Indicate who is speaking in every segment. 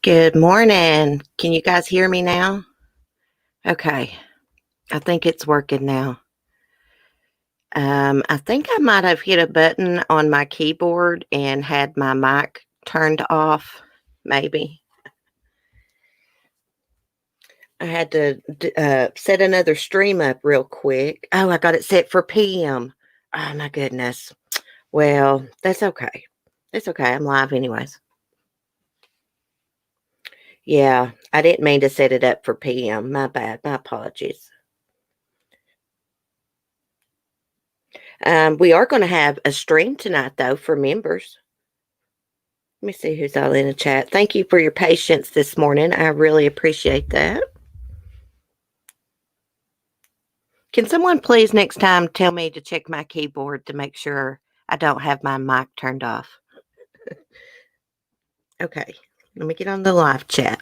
Speaker 1: Good morning. Can you guys hear me now? Okay. I think it's working now. I think I might have hit a button on my keyboard and had my mic turned off, maybe. I had to set another stream up real quick. Oh, I got it set for PM. Oh, my goodness. Well, that's okay. It's okay. I'm live anyways. Yeah, I didn't mean to set it up for PM. My bad. My apologies. We are going to have a stream tonight, though, for members. Let me see who's all in the chat. Thank you for your patience this morning. I really appreciate that. Can someone please next time tell me to check my keyboard to make sure I don't have my mic turned off? Okay, let me get on the live chat.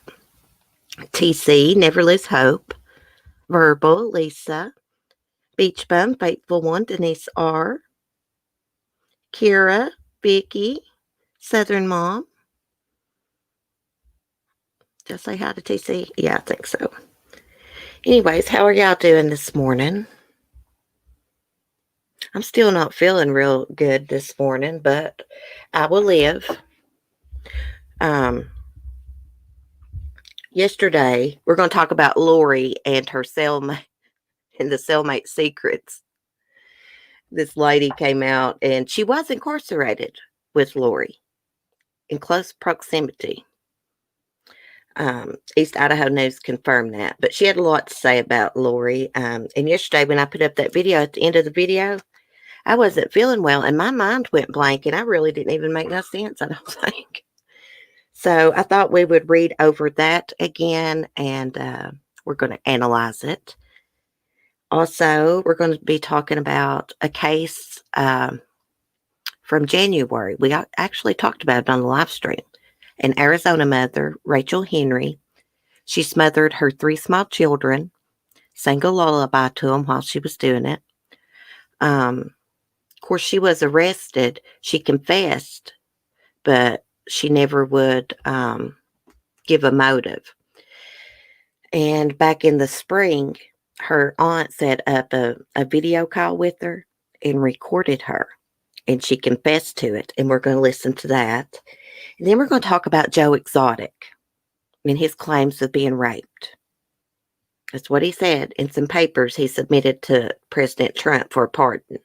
Speaker 1: TC, Never Lose Hope. Verbal, Lisa. Beach Bum, Faithful One, Denise R. Kira, Vicky, Southern Mom. Did I say hi to TC? Yeah, I think so. Anyways, how are y'all doing this morning? I'm still not feeling real good this morning, but I will live. Yesterday, we're going to talk about Lori and her cellmate and the cellmate secrets. This lady came out and she was incarcerated with Lori in close proximity. East Idaho News confirmed that, but she had a lot to say about Lori. And yesterday when I put up that video, at the end of the video, I wasn't feeling well and my mind went blank and I really didn't even make no sense, I don't think. So I thought we would read over that again and we're going to analyze it. Also, we're going to be talking about a case from January. We actually talked about it on the live stream. An Arizona mother, Rachel Henry, she smothered her 3 small children, sang a lullaby to them while she was doing it. Of course, she was arrested. She confessed, but she never would give a motive. And back in the spring, her aunt set up a video call with her and recorded her. And she confessed to it. And we're going to listen to that. And then we're going to talk about Joe Exotic and his claims of being raped. That's what he said in some papers he submitted to President Trump for a pardon.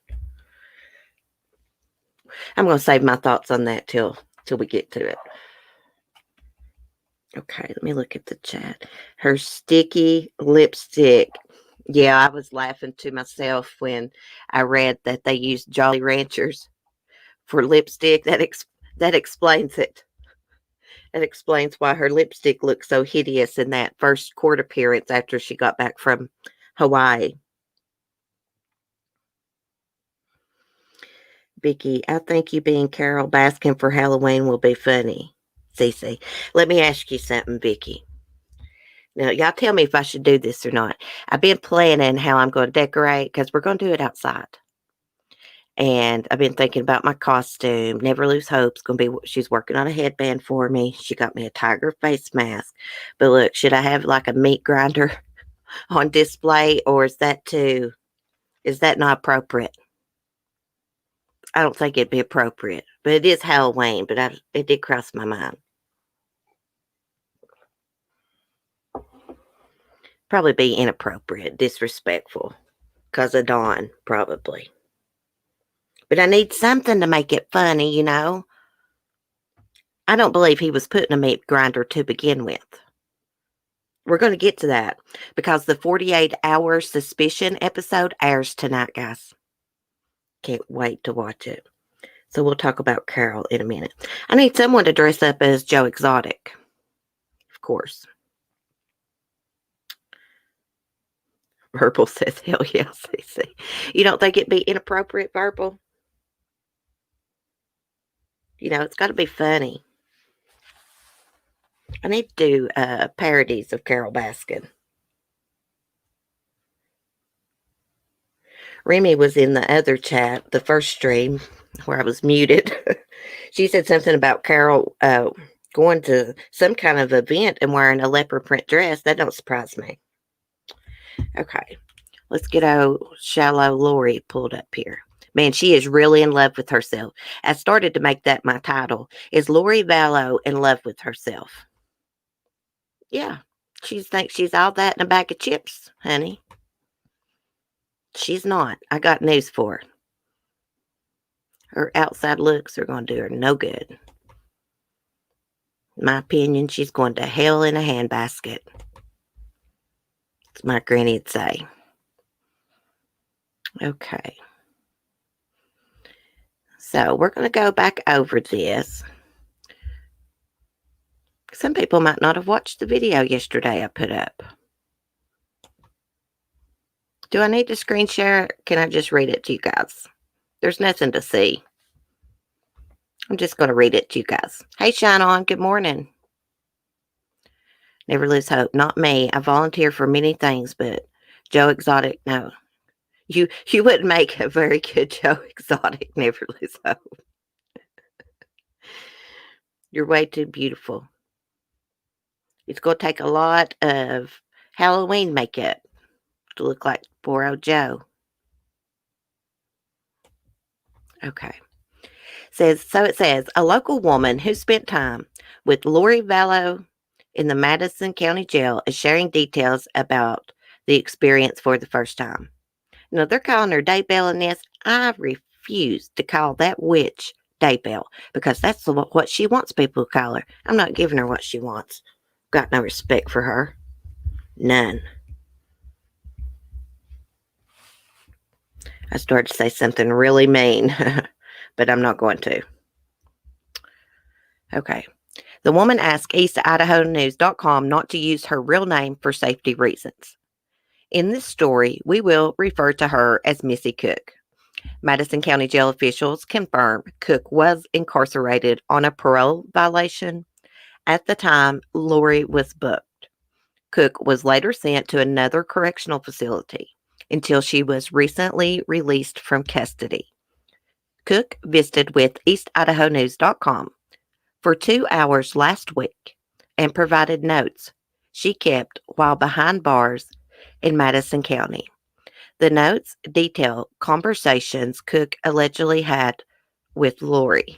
Speaker 1: I'm going to save my thoughts on that till we get to it. Okay, let me look at the chat. Her sticky lipstick. Yeah, I was laughing to myself when I read that they used Jolly Ranchers for lipstick. That explains it. That explains why her lipstick looked so hideous in that first court appearance after she got back from Hawaii. Vicky, I think you being Carol Baskin for Halloween will be funny. Cece, let me ask you something, Vicky. Now, y'all tell me if I should do this or not. I've been planning how I'm going to decorate because we're going to do it outside. And I've been thinking about my costume. Never Lose Hope's going to be, she's working on a headband for me. She got me a tiger face mask. But look, should I have like a meat grinder on display or is that not appropriate? I don't think it'd be appropriate. But it is Halloween, but it did cross my mind. Probably be inappropriate, disrespectful. Because of Dawn, probably. But I need something to make it funny, you know. I don't believe he was putting a meat grinder to begin with. We're going to get to that because the 48-hour suspicion episode airs tonight, guys. Can't wait to watch it. So we'll talk about Carol in a minute. I need someone to dress up as Joe Exotic. Of course. Verbal says, hell yeah, CC. You don't think it'd be inappropriate, Verbal? You know, it's got to be funny. I need to do parodies of Carol Baskin. Remy was in the other chat, the first stream, where I was muted. She said something about Carol going to some kind of event and wearing a leopard print dress. That don't surprise me. Okay, let's get old shallow Lori pulled up here. Man, she is really in love with herself. I started to make that my title. Is Lori Vallow in love with herself? Yeah, she thinks she's all that in a bag of chips, honey. She's not. I got news for her. Her outside looks are going to do her no good. In my opinion, she's going to hell in a handbasket. As my granny'd say. Okay. So we're going to go back over this. Some people might not have watched the video yesterday I put up. Do I need to screen share? Can I just read it to you guys? There's nothing to see. I'm just going to read it to you guys. Hey, Shine On. Good morning. Never lose hope. Not me. I volunteer for many things, but Joe Exotic, no. You wouldn't make a very good Joe Exotic. Never lose hope. You're way too beautiful. It's going to take a lot of Halloween makeup to look like poor old Joe. Okay. It says, a local woman who spent time with Lori Vallow in the Madison County Jail is sharing details about the experience for the first time. You know, they're calling her Daybell in this. I refuse to call that witch Daybell because that's what she wants people to call her. I'm not giving her what she wants. Got no respect for her. None. I started to say something really mean, but I'm not going to. Okay. The woman asked EastIdahoNews.com not to use her real name for safety reasons. In this story, we will refer to her as Missy Cook. Madison County Jail officials confirm Cook was incarcerated on a parole violation at the time Lori was booked. Cook was later sent to another correctional facility until she was recently released from custody. Cook visited with EastIdahoNews.com for 2 hours last week and provided notes she kept while behind bars in Madison County. The notes detail conversations Cook allegedly had with Lori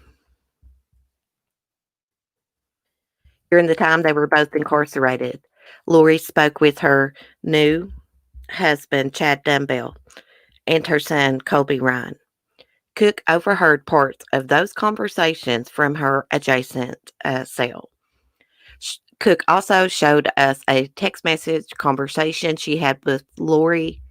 Speaker 1: during the time they were both incarcerated. Lori spoke with her new husband, Chad Dunbell, and her son, Colby Ryan. Cook overheard parts of those conversations from her adjacent cell. Cook also showed us a text message conversation she had with Lori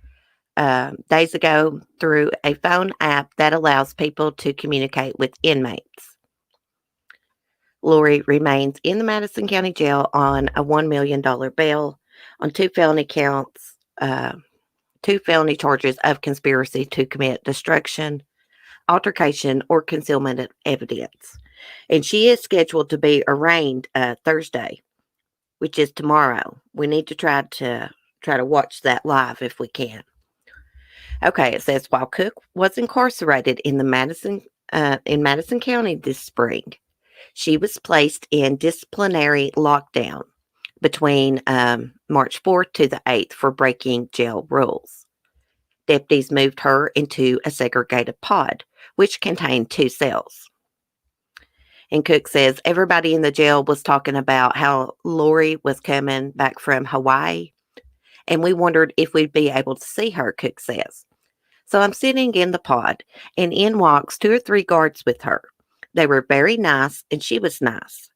Speaker 1: days ago through a phone app that allows people to communicate with inmates. Lori remains in the Madison County Jail on a $1 million bail on 2 felony counts, 2 felony charges of conspiracy to commit destruction, altercation, or concealment of evidence. And she is scheduled to be arraigned Thursday, which is tomorrow. We need to try to watch that live if we can. Okay, it says while Cook was incarcerated in Madison County this spring, she was placed in disciplinary lockdown between March 4th to the 8th for breaking jail rules. Deputies moved her into a segregated pod, which contained 2 cells. And Cook says everybody in the jail was talking about how Lori was coming back from Hawaii, and we wondered if we'd be able to see her, Cook says. So I'm sitting in the pod, and in walks 2 or 3 guards with her. They were very nice, and she was nice.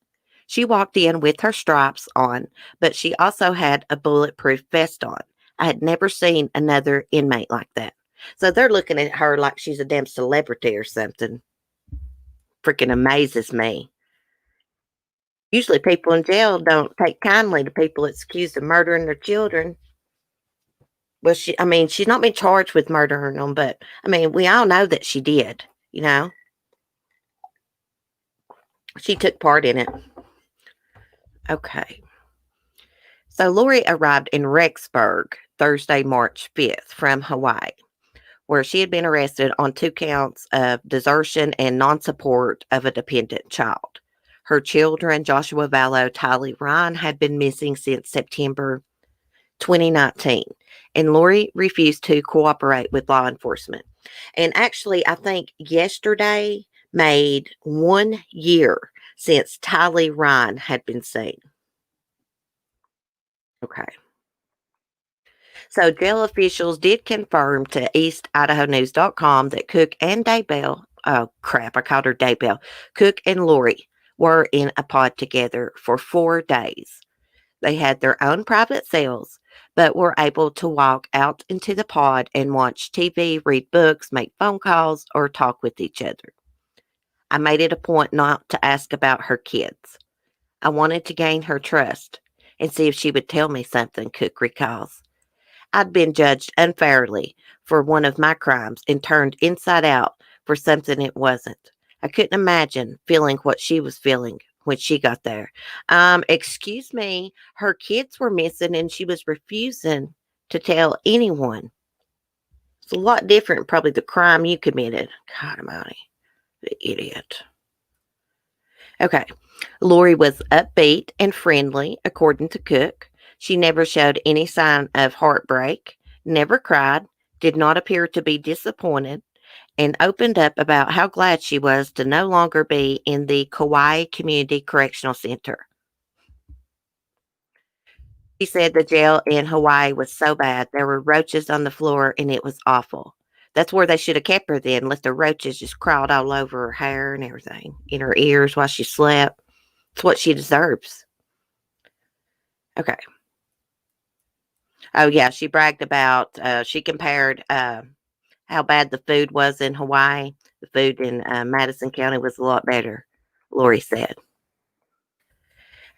Speaker 1: She walked in with her stripes on, but she also had a bulletproof vest on. I had never seen another inmate like that. So they're looking at her like she's a damn celebrity or something. Freaking amazes me. Usually people in jail don't take kindly to people accused of murdering their children. Well, she's not been charged with murdering them, but, we all know that she did, you know? She took part in it. Okay. So Lori arrived in Rexburg Thursday, March 5th from Hawaii, where she had been arrested on 2 counts of desertion and non-support of a dependent child. Her children, Joshua Vallow, Tylee Ryan, had been missing since September 2019, and Lori refused to cooperate with law enforcement. And actually, I think yesterday made 1 year since Tylee Ryan had been seen. Okay. So jail officials did confirm to EastIdahoNews.com that Cook and Daybell, oh crap, I called her Daybell, Cook and Lori were in a pod together for 4 days. They had their own private cells, but were able to walk out into the pod and watch TV, read books, make phone calls, or talk with each other. I made it a point not to ask about her kids. I wanted to gain her trust and see if she would tell me something, Cook recalls. I'd been judged unfairly for one of my crimes and turned inside out for something it wasn't. I couldn't imagine feeling what she was feeling when she got there. Excuse me, her kids were missing and she was refusing to tell anyone. It's a lot different, probably the crime you committed. God almighty, the idiot. Okay. Lori was upbeat and friendly, according to Cook. She never showed any sign of heartbreak, never cried, did not appear to be disappointed, and opened up about how glad she was to no longer be in the Kauai Community Correctional Center. She said the jail in Hawaii was so bad, there were roaches on the floor and it was awful. That's where they should have kept her then, let the roaches just crawled all over her hair and everything, in her ears while she slept. It's what she deserves. Okay. Oh, yeah, she bragged about, she compared how bad the food was in Hawaii. The food in Madison County was a lot better, Lori said.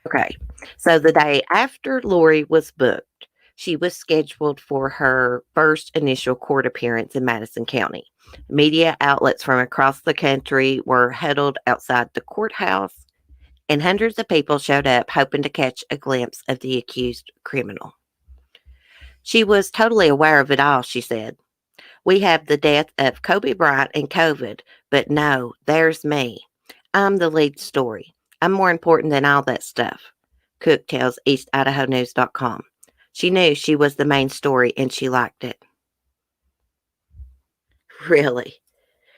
Speaker 1: Okay, so the day after Lori was booked, she was scheduled for her first initial court appearance in Madison County. Media outlets from across the country were huddled outside the courthouse, and hundreds of people showed up hoping to catch a glimpse of the accused criminal. She was totally aware of it all, she said. We have the death of Kobe Bryant and COVID, but no, there's me. I'm the lead story. I'm more important than all that stuff, Cook tells EastIdahoNews.com. She knew she was the main story and she liked it. Really?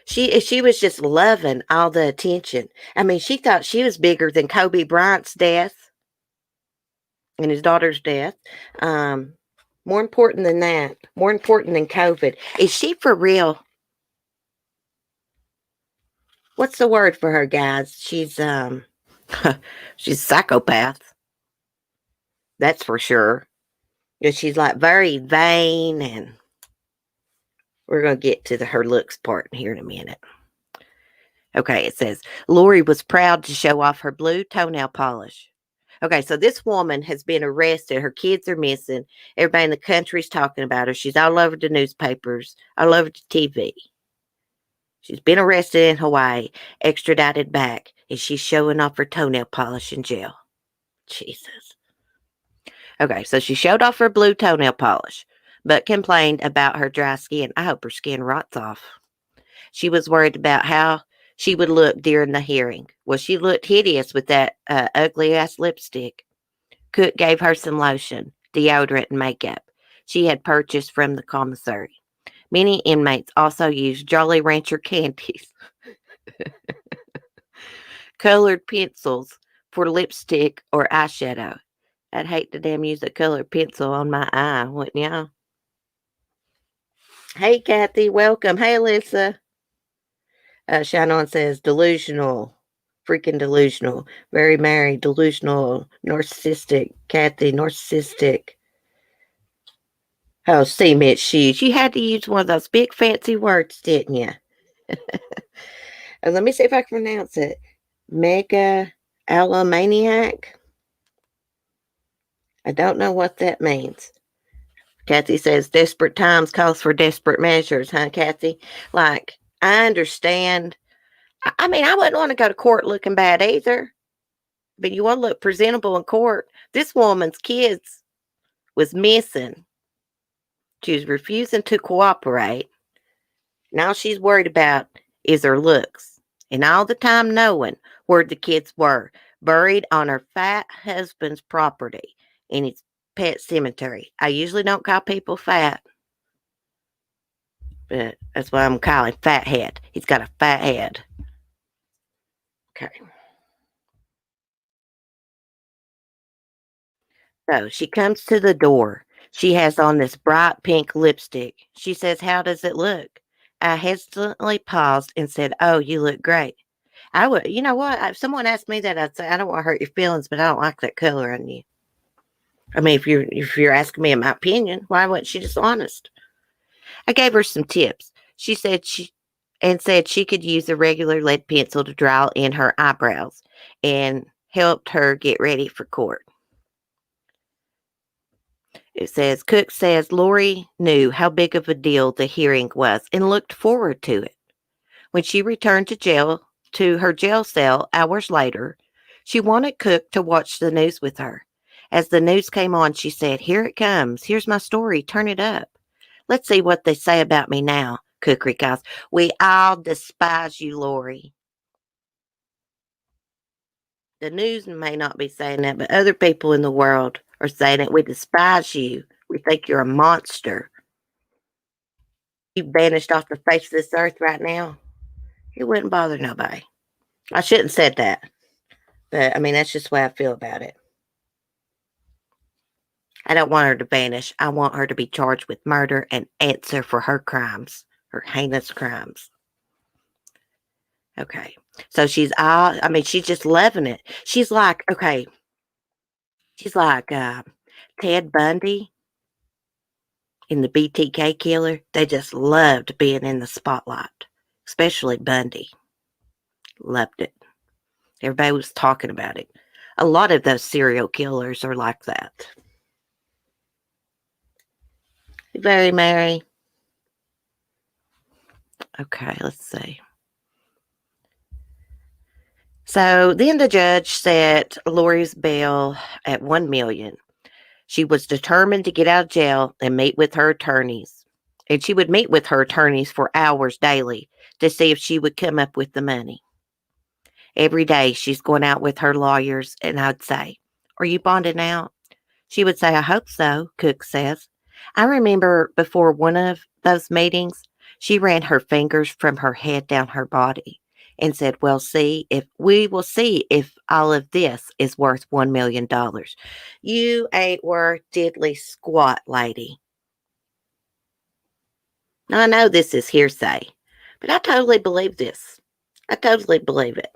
Speaker 1: She was just loving all the attention. I mean, she thought she was bigger than Kobe Bryant's death and his daughter's death. More important than that. More important than COVID. Is she for real? What's the word for her, guys? She's she's a psychopath. That's for sure. Yeah, she's like very vain, and we're gonna get to her looks part here in a minute. Okay, it says Lori was proud to show off her blue toenail polish. Okay, so this woman has been arrested. Her kids are missing. Everybody in the country's talking about her. She's all over the newspapers, all over the TV. She's been arrested in Hawaii, extradited back, and she's showing off her toenail polish in jail. Jesus. Okay, so she showed off her blue toenail polish, but complained about her dry skin. I hope her skin rots off. She was worried about how she would look during the hearing. Well, she looked hideous with that ugly ass lipstick. Cook gave her some lotion, deodorant, and makeup she had purchased from the commissary. Many inmates also used Jolly Rancher candies, colored pencils for lipstick or eyeshadow. I'd hate to damn use a colored pencil on my eye, wouldn't ya? Hey, Kathy, welcome. Hey, Alyssa. Shannon says delusional, freaking delusional. Very married, delusional, narcissistic. Kathy, narcissistic. Oh, see, Mitch, shoes. You had to use one of those big fancy words, didn't you? Let me see if I can pronounce it. Mega alomaniac. I don't know what that means. Kathy says desperate times calls for desperate measures, huh, Kathy? Like, I understand. I mean, I wouldn't want to go to court looking bad either. But you want to look presentable in court. This woman's kids was missing. She was refusing to cooperate. Now she's worried about is her looks. And all the time knowing where the kids were, buried on her fat husband's property in his pet cemetery. I usually don't call people fat, but that's what I'm calling fat head. He's got a fat head. Okay. So she comes to the door. She has on this bright pink lipstick. She says, "How does it look?" I hesitantly paused and said, "Oh, you look great." I would, you know what? If someone asked me that, I'd say, "I don't want to hurt your feelings, but I don't like that color on you." I mean, if you're asking me in my opinion, why wasn't she just honest? I gave her some tips. She said she could use a regular lead pencil to draw in her eyebrows, and helped her get ready for court. It says, Cook says Lori knew how big of a deal the hearing was and looked forward to it. When she returned to her jail cell hours later, she wanted Cook to watch the news with her. As the news came on, she said, "Here it comes. Here's my story. Turn it up. Let's see what they say about me now." Cook recalls, "We all despise you, Lori." The news may not be saying that, but other people in the world are saying it. "We despise you. We think you're a monster. You vanished off the face of this earth right now." It wouldn't bother nobody. I shouldn't have said that, but I mean, that's just the way I feel about it. I don't want her to vanish. I want her to be charged with murder and answer for her crimes, her heinous crimes. Okay. So she's just loving it. She's like Ted Bundy in the BTK killer. They just loved being in the spotlight, especially Bundy. Loved it. Everybody was talking about it. A lot of those serial killers are like that. Very Mary. Okay, let's see. So then the judge set Lori's bail at $1 million. She was determined to get out of jail and meet with her attorneys. And she would meet with her attorneys for hours daily to see if she would come up with the money. Every day she's going out with her lawyers, and I'd say, "Are you bonding out?" She would say, "I hope so," Cook says. I remember before one of those meetings, she ran her fingers from her head down her body and said, we will see if all of this is worth $1 million. You ain't worth diddly squat, lady. Now, I know this is hearsay, but I totally believe this. I totally believe it.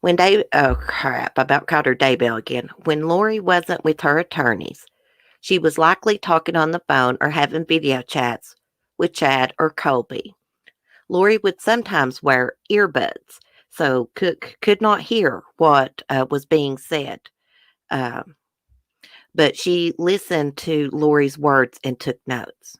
Speaker 1: Oh crap, I about called her Daybell again. When Lori wasn't with her attorneys, she was likely talking on the phone or having video chats with Chad or Colby. Lori would sometimes wear earbuds, so Cook could not hear what was being said. But she listened to Lori's words and took notes.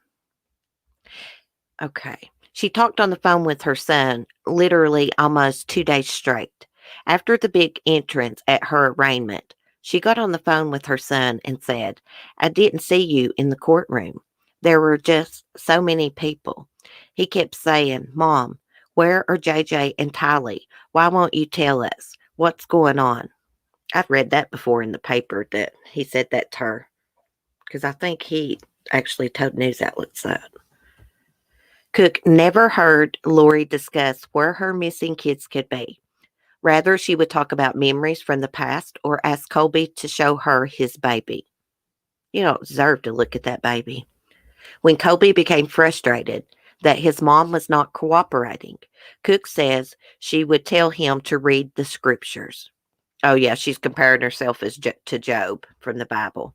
Speaker 1: Okay. She talked on the phone with her son literally almost 2 days straight. After the big entrance at her arraignment, she got on the phone with her son and said, "I didn't see you in the courtroom. There were just so many people." He kept saying, "Mom, where are JJ and Tylee? Why won't you tell us? What's going on?" I've read that before in the paper that he said that to her, because I think he actually told news outlets that. Cook never heard Lori discuss where her missing kids could be. Rather, she would talk about memories from the past or ask Colby to show her his baby. You don't deserve to look at that baby. When Colby became frustrated that his mom was not cooperating, Cook says she would tell him to read the scriptures. Oh, yeah, she's comparing herself to Job from the Bible.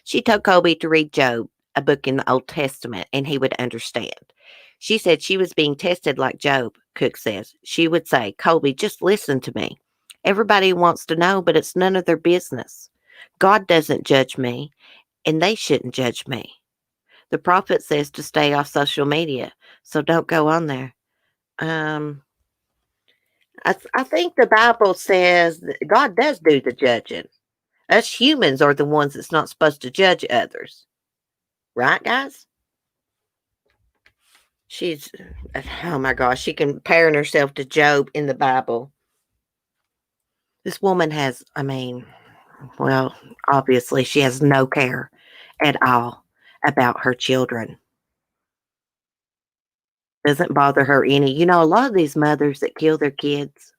Speaker 1: She told Colby to read Job, a book in the Old Testament, and he would understand. She said she was being tested like Job, Cook says. She would say, "Colby, just listen to me. Everybody wants to know, but it's none of their business. God doesn't judge me, and they shouldn't judge me. The prophet says to stay off social media, so don't go on there." I think the Bible says that God does do the judging. Us humans are the ones that's not supposed to judge others. Right, guys? She's, oh my gosh, she comparing herself to Job in the Bible. This woman has, I mean, well, obviously she has no care at all about her children. Doesn't bother her any. You know, a lot of these mothers that kill their kids,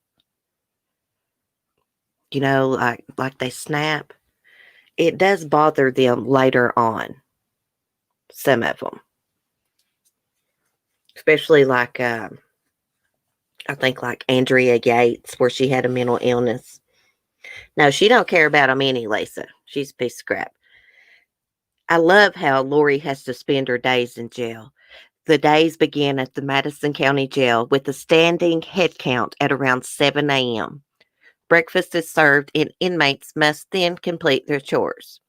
Speaker 1: like they snap, it does bother them later on, some of them. Especially like, I think like Andrea Yates, where she had a mental illness. No, she don't care about them any, Lisa. She's a piece of crap. I love how Lori has to spend her days in jail. The days begin at the Madison County Jail with a standing head count at around 7 a.m. Breakfast is served and inmates must then complete their chores.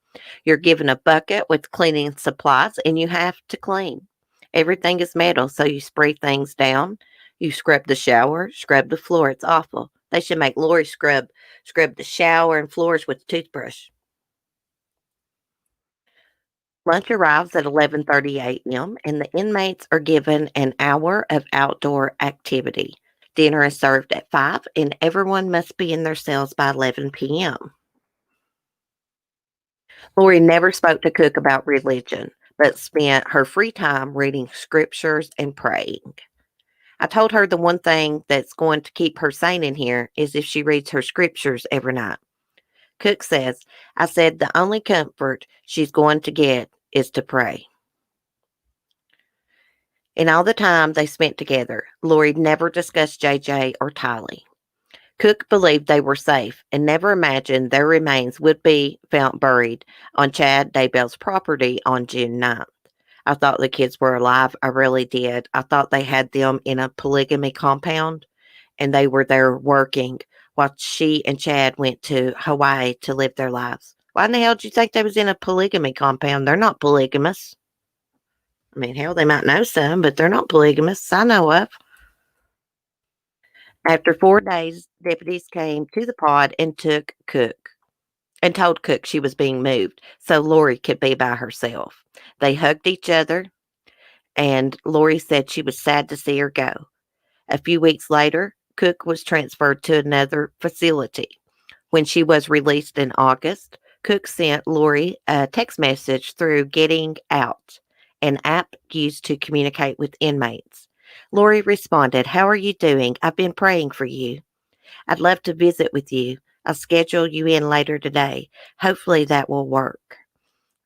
Speaker 1: You're given a bucket with cleaning supplies and you have to clean. Everything is metal, so you spray things down. You scrub the shower, scrub the floor. It's awful. They should make Lori scrub the shower and floors with a toothbrush. Lunch arrives at 11:30 a.m. and the inmates are given an hour of outdoor activity. Dinner is served at 5 and everyone must be in their cells by 11 p.m. Lori never spoke to Cook about religion, but spent her free time reading scriptures and praying. I told her the one thing that's going to keep her sane in here is if she reads her scriptures every night. Cook says, I said the only comfort she's going to get is to pray. In all the time they spent together, Lori never discussed JJ or Tylee. Cook believed they were safe and never imagined their remains would be found buried on Chad Daybell's property on June 9th. I thought the kids were alive. I really did. I thought they had them in a polygamy compound and they were there working while she and Chad went to Hawaii to live their lives. Why in the hell did you think they was in a polygamy compound? They're not polygamous. I mean, hell, they might know some, but they're not polygamists I know of. After 4 days, deputies came to the pod and took Cook and told Cook she was being moved so Lori could be by herself. They hugged each other, and Lori said she was sad to see her go. A few weeks later, Cook was transferred to another facility. When she was released in August, Cook sent Lori a text message through Getting Out, an app used to communicate with inmates. Lori responded, How are you doing? I've been praying for you. I'd love to visit with you. I'll schedule you in later today. Hopefully that will work.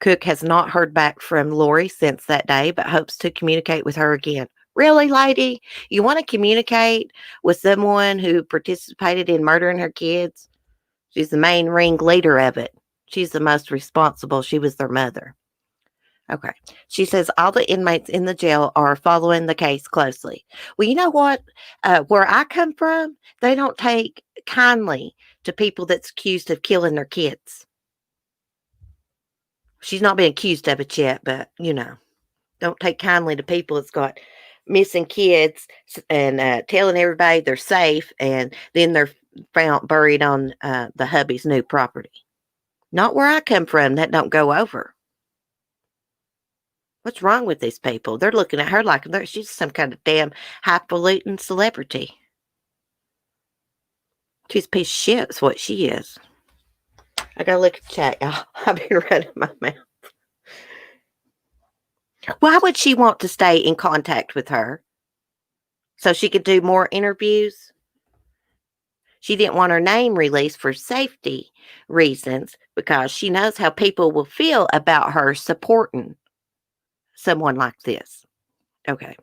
Speaker 1: Cook has not heard back from Lori since that day, but hopes to communicate with her again. Really, lady? You want to communicate with someone who participated in murdering her kids? She's the main ringleader of it. She's the most responsible. She was their mother. Okay. She says all the inmates in the jail are following the case closely. Well, you know what? Where I come from, they don't take kindly to people that's accused of killing their kids. She's not been accused of it yet, but don't take kindly to people that's got missing kids and telling everybody they're safe, and then they're found buried on the hubby's new property. Not where I come from. That don't go over. What's wrong with these people? They're looking at her like she's some kind of damn highfalutin celebrity. She's a piece of shit, is what she is. I gotta look at the chat, y'all. I've been running my mouth. Why would she want to stay in contact with her? So she could do more interviews? She didn't want her name released for safety reasons because she knows how people will feel about her supporting someone like this. Okay.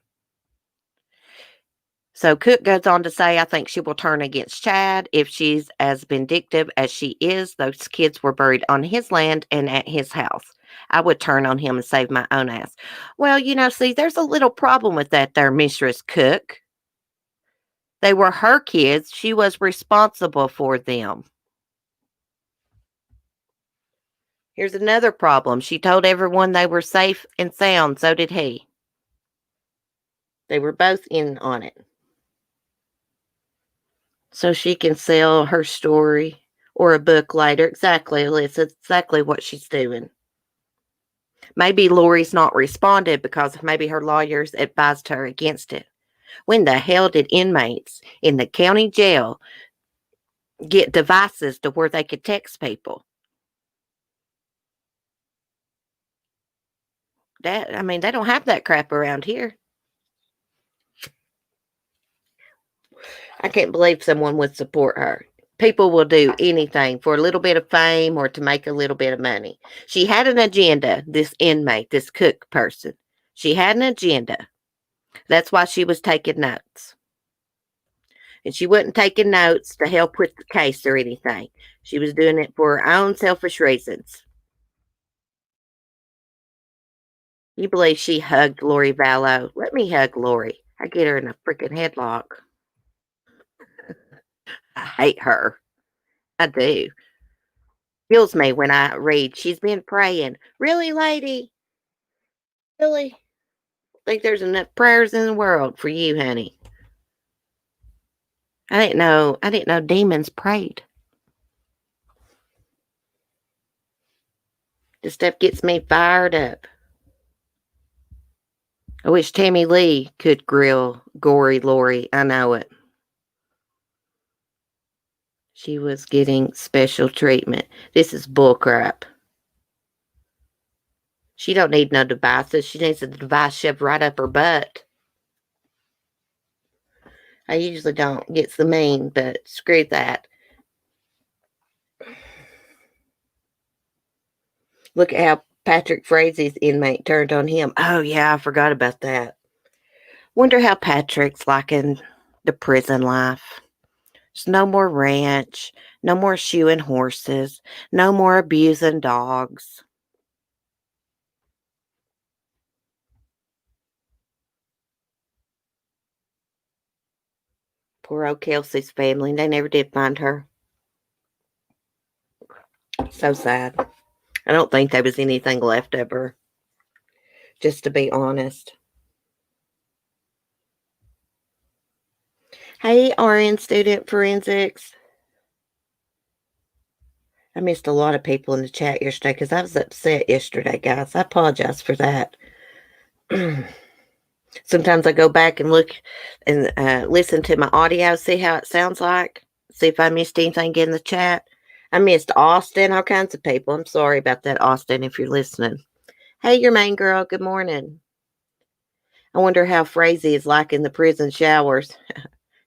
Speaker 1: So Cook goes on to say, I think she will turn against Chad if she's as vindictive as she is. Those kids were buried on his land and at his house. I would turn on him and save my own ass. Well, see, there's a little problem with that there, Mistress Cook. They were her kids. She was responsible for them. Here's another problem. She told everyone they were safe and sound. So did he. They were both in on it. So she can sell her story or a book later. Exactly, Alyssa. Exactly what she's doing. Maybe Lori's not responded because maybe her lawyers advised her against it. When the hell did inmates in the county jail get devices to where they could text people? They don't have that crap around here. I can't believe someone would support her. People will do anything for a little bit of fame or to make a little bit of money. She had an agenda, this inmate, this cook person. She had an agenda. That's why she was taking notes. And she wasn't taking notes to help with the case or anything. She was doing it for her own selfish reasons. You believe she hugged Lori Vallow? Let me hug Lori. I get her in a freaking headlock. I hate her. I do. Kills me when I read she's been praying. Really, lady? Really? Think there's enough prayers in the world for you, honey. I didn't know demons prayed. This stuff gets me fired up. I wish Tammy Lee could grill gory Lori. I know it. She was getting special treatment. This is bullcrap. She don't need no devices. She needs a device shoved right up her butt. I usually don't get so mean, but screw that. Look at how Patrick Frazie's inmate turned on him. Oh, yeah, I forgot about that. Wonder how Patrick's liking the prison life. There's no more ranch, no more shoeing horses, no more abusing dogs. Poor old Kelsey's family. They never did find her. So sad. I don't think there was anything left of her. Just to be honest. Hey, RN Student Forensics. I missed a lot of people in the chat yesterday because I was upset yesterday, guys. I apologize for that. Sometimes I go back and look and listen to my audio, see how it sounds like, see if I missed anything in the chat. I missed Austin, all kinds of people. I'm sorry about that, Austin, if you're listening. Hey, your main girl, good morning. I wonder how Frazee is like in the prison showers.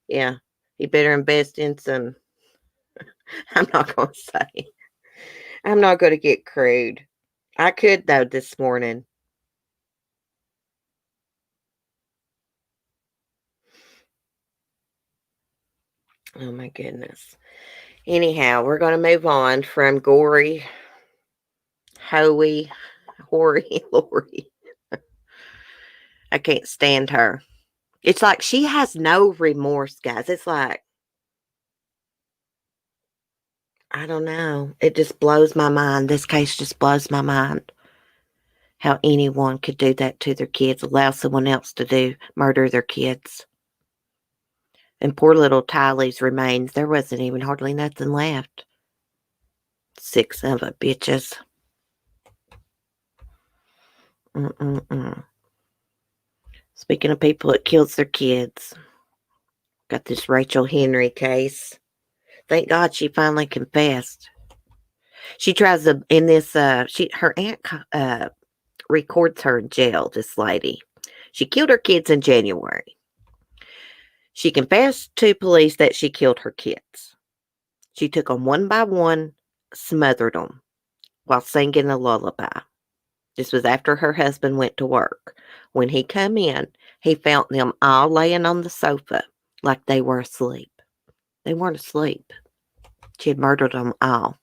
Speaker 1: Yeah, he better invest in some. I'm not going to say. I'm not going to get crude. I could, though, this morning. Oh, my goodness. Anyhow, we're going to move on from gory, hoey, hoary Lori. I can't stand her. It's like she has no remorse, guys. It's like, I don't know. It just blows my mind. This case just blows my mind. How anyone could do that to their kids, allow someone else to murder their kids. And poor little Tylee's remains, there wasn't even hardly nothing left. Sick son of a bitches. Speaking of people that kills their kids, got this Rachel Henry case. Thank God she finally confessed. She tries to, in this, her aunt records her in jail, this lady. She killed her kids in January. She confessed to police that she killed her kids. She took them one by one, smothered them while singing a lullaby. This was after her husband went to work. When he come in, he found them all laying on the sofa like they were asleep. They weren't asleep. She had murdered them all.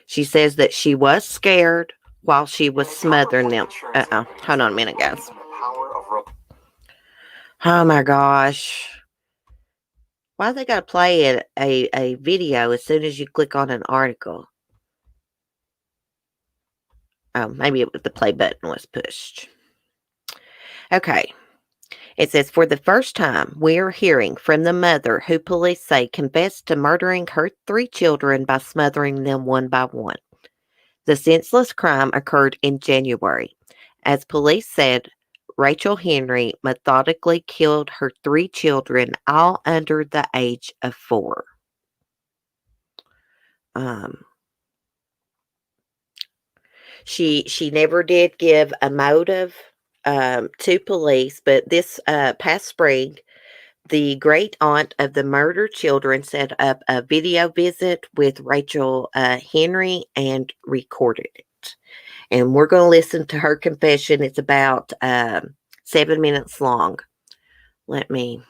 Speaker 1: She says that she was scared while she was smothering them. Hold on a minute, guys. Oh my gosh. Why they got to play a video as soon as you click on an article? Oh, maybe the play button was pushed. Okay. It says, for the first time, we are hearing from the mother who police say confessed to murdering her 3 children by smothering them one by one. The senseless crime occurred in January. As police said, Rachel Henry methodically killed her 3 children, all under the age of 4. Um, she never did give a motive to police, but this past spring, the great aunt of the murdered children set up a video visit with Rachel Henry and recorded it. And we're going to listen to her confession. It's about 7 minutes long. Let me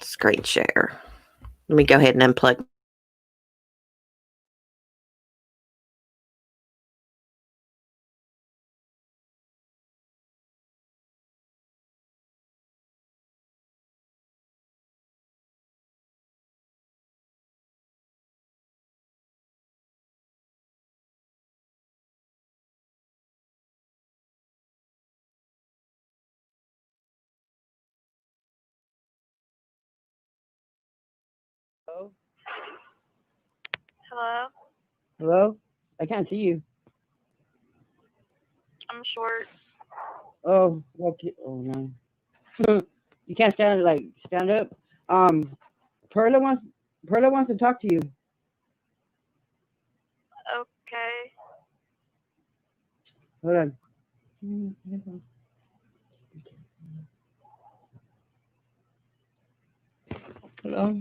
Speaker 1: screen share. Let me go ahead and unplug.
Speaker 2: Hello?
Speaker 3: Hello?
Speaker 2: Hello? I can't see you.
Speaker 3: I'm short.
Speaker 2: Oh, okay. Oh, no. You can't stand up. Perla wants to talk to you.
Speaker 3: Okay.
Speaker 2: Hold on. Hello?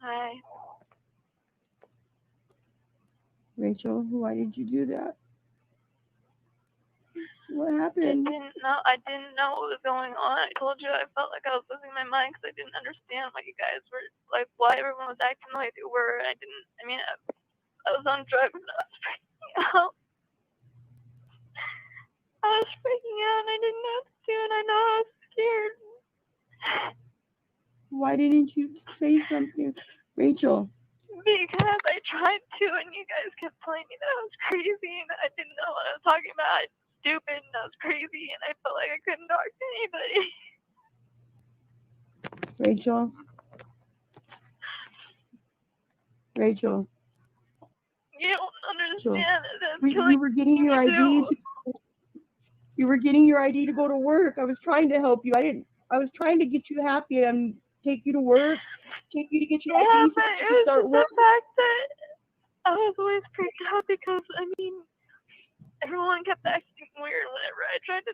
Speaker 3: Hi.
Speaker 2: Rachel, why did you do that? What happened?
Speaker 3: I didn't know what was going on. I told you I felt like I was losing my mind because I didn't understand what you guys were, like, why everyone was acting like they were. I was on drugs and I was freaking out. I was freaking out and I didn't know what to do and I know I was scared.
Speaker 2: Why didn't you say something, Rachel?
Speaker 3: Because I tried to and you guys kept telling me that I was crazy and I didn't know what I was talking about. I was stupid and I was crazy and I felt like I couldn't talk to anybody.
Speaker 2: Rachel?
Speaker 3: You don't understand it.
Speaker 2: You were getting your ID. You were getting your ID to go to work. I was trying to help you. I was trying to get you happy and take you to work, take you to get your ID so
Speaker 3: but
Speaker 2: you
Speaker 3: it
Speaker 2: could
Speaker 3: was
Speaker 2: start
Speaker 3: just
Speaker 2: work.
Speaker 3: the fact that I was always freaked out because, everyone kept acting weird whenever I tried to,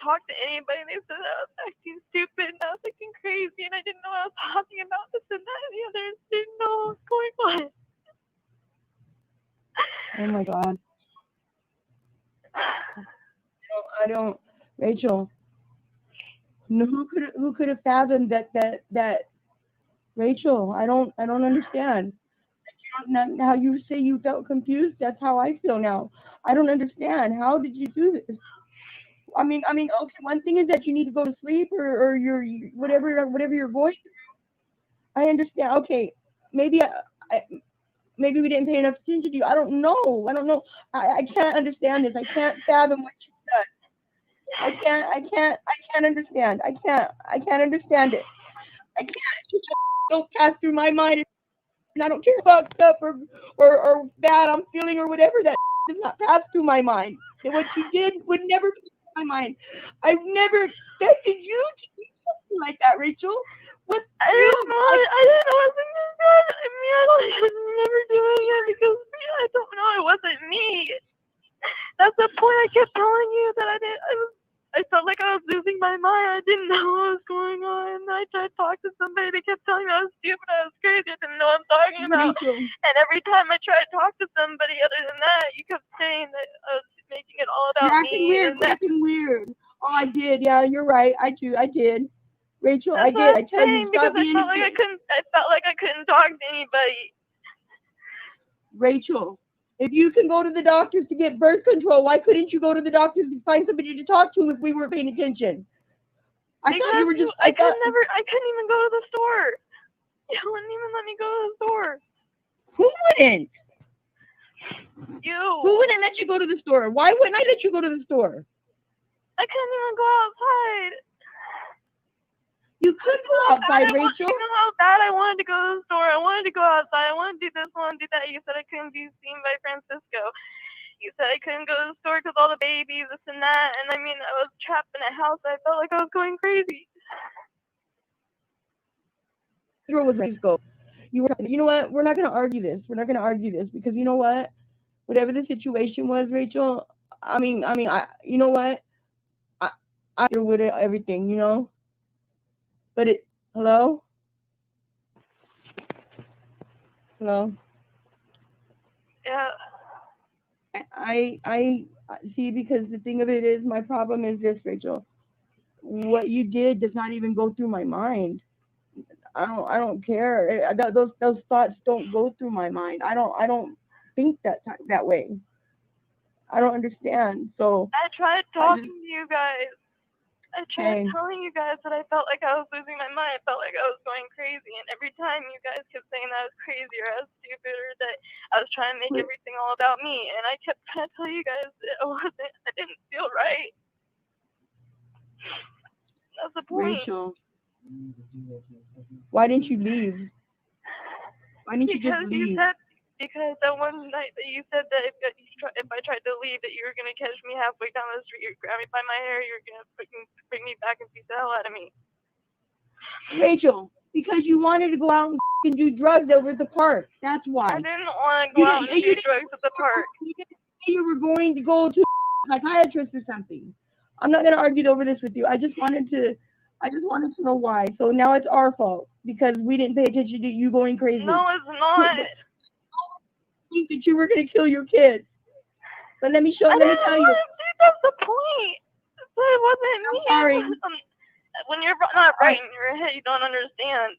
Speaker 3: talk to anybody. They said I was acting stupid and I was acting crazy and I didn't know what I was talking about, this and that and the other. I didn't know what was going on.
Speaker 2: Oh my God. I don't, Rachel. No, who could have fathomed that Rachel? I don't understand. How you say you felt confused? That's how I feel now. I don't understand. How did you do this? I mean, okay. One thing is that you need to go to sleep or you're whatever you're going through. I understand. Okay, maybe maybe we didn't pay enough attention to you. I don't know. I can't understand this. I can't fathom what you said. I can't understand. I can't understand it. I can't. It just don't pass through my mind. And I don't care about stuff or bad I'm feeling or whatever. That does not pass through my mind. And what you did would never pass through my mind. I've never expected you to do something like that, Rachel. What
Speaker 3: I didn't know I wasn't good. I don't remember doing it because I don't know, it wasn't me. That's the point. I kept telling you that I felt like I was losing my mind. I didn't know what was going on. I tried to talk to somebody. They kept telling me I was stupid. I was crazy. I didn't know what I'm talking about. And every time I tried to talk to somebody other than that, you kept saying that I was making it all about me.
Speaker 2: You're acting weird. Oh, I did. Yeah, you're right. I did. Rachel,
Speaker 3: That's
Speaker 2: I did. I tell you,
Speaker 3: because I felt like I couldn't talk to anybody.
Speaker 2: Rachel, if you can go to the doctors to get birth control, why couldn't you go to the doctors to find somebody to talk to if we weren't paying attention? I couldn't even go
Speaker 3: to the store. You wouldn't even let me go to the store.
Speaker 2: Who wouldn't?
Speaker 3: You.
Speaker 2: Who wouldn't let you go to the store? Why wouldn't I let you go to the store?
Speaker 3: I couldn't even go outside.
Speaker 2: You could go outside, Rachel.
Speaker 3: You know how bad I wanted to go to the store. I wanted to go outside. I wanted to do this, I wanted to do that. You said I couldn't be seen by Francisco. You said I couldn't go to the store because all the babies, this and that. And I mean, I was trapped in a house. I felt like I was going crazy.
Speaker 2: Throw with Francisco. You know what? We're not going to argue this. We're not going to argue this because you know what? Whatever the situation was, Rachel. You know what? I deal with it, everything, you know. But hello.
Speaker 3: Yeah.
Speaker 2: I see, because the thing of it is, my problem is this, Rachel. What you did does not even go through my mind. I don't care. Those thoughts don't go through my mind. I don't think that way. I don't understand. So
Speaker 3: I tried talking to you guys. I tried
Speaker 2: Okay.
Speaker 3: telling you guys that I felt like I was losing my mind. I felt like I was going crazy. And every time you guys kept saying that I was crazy or I was stupid or that I was trying to make everything all about me. And I kept trying to tell you guys that I didn't feel right. That's the point.
Speaker 2: Rachel, why didn't you leave? Why didn't you just leave?
Speaker 3: Because that one night that you said that if I tried to leave, that you were gonna catch me halfway down the street, you'd grab me by my hair, you were gonna bring me back and beat the hell out of me.
Speaker 2: Rachel, because you wanted to go out and do drugs over at the park. That's why.
Speaker 3: I didn't want to go out and do drugs at the park.
Speaker 2: You didn't say you were going to go to a psychiatrist or something. I'm not gonna argue over this with you. I just wanted to know why. So now it's our fault because we didn't pay attention to you going crazy.
Speaker 3: No, it's not.
Speaker 2: Think that you were gonna kill your kids. But let me tell you.
Speaker 3: That's the point. But it wasn't me.
Speaker 2: Sorry.
Speaker 3: When you're not right in your head, you don't understand.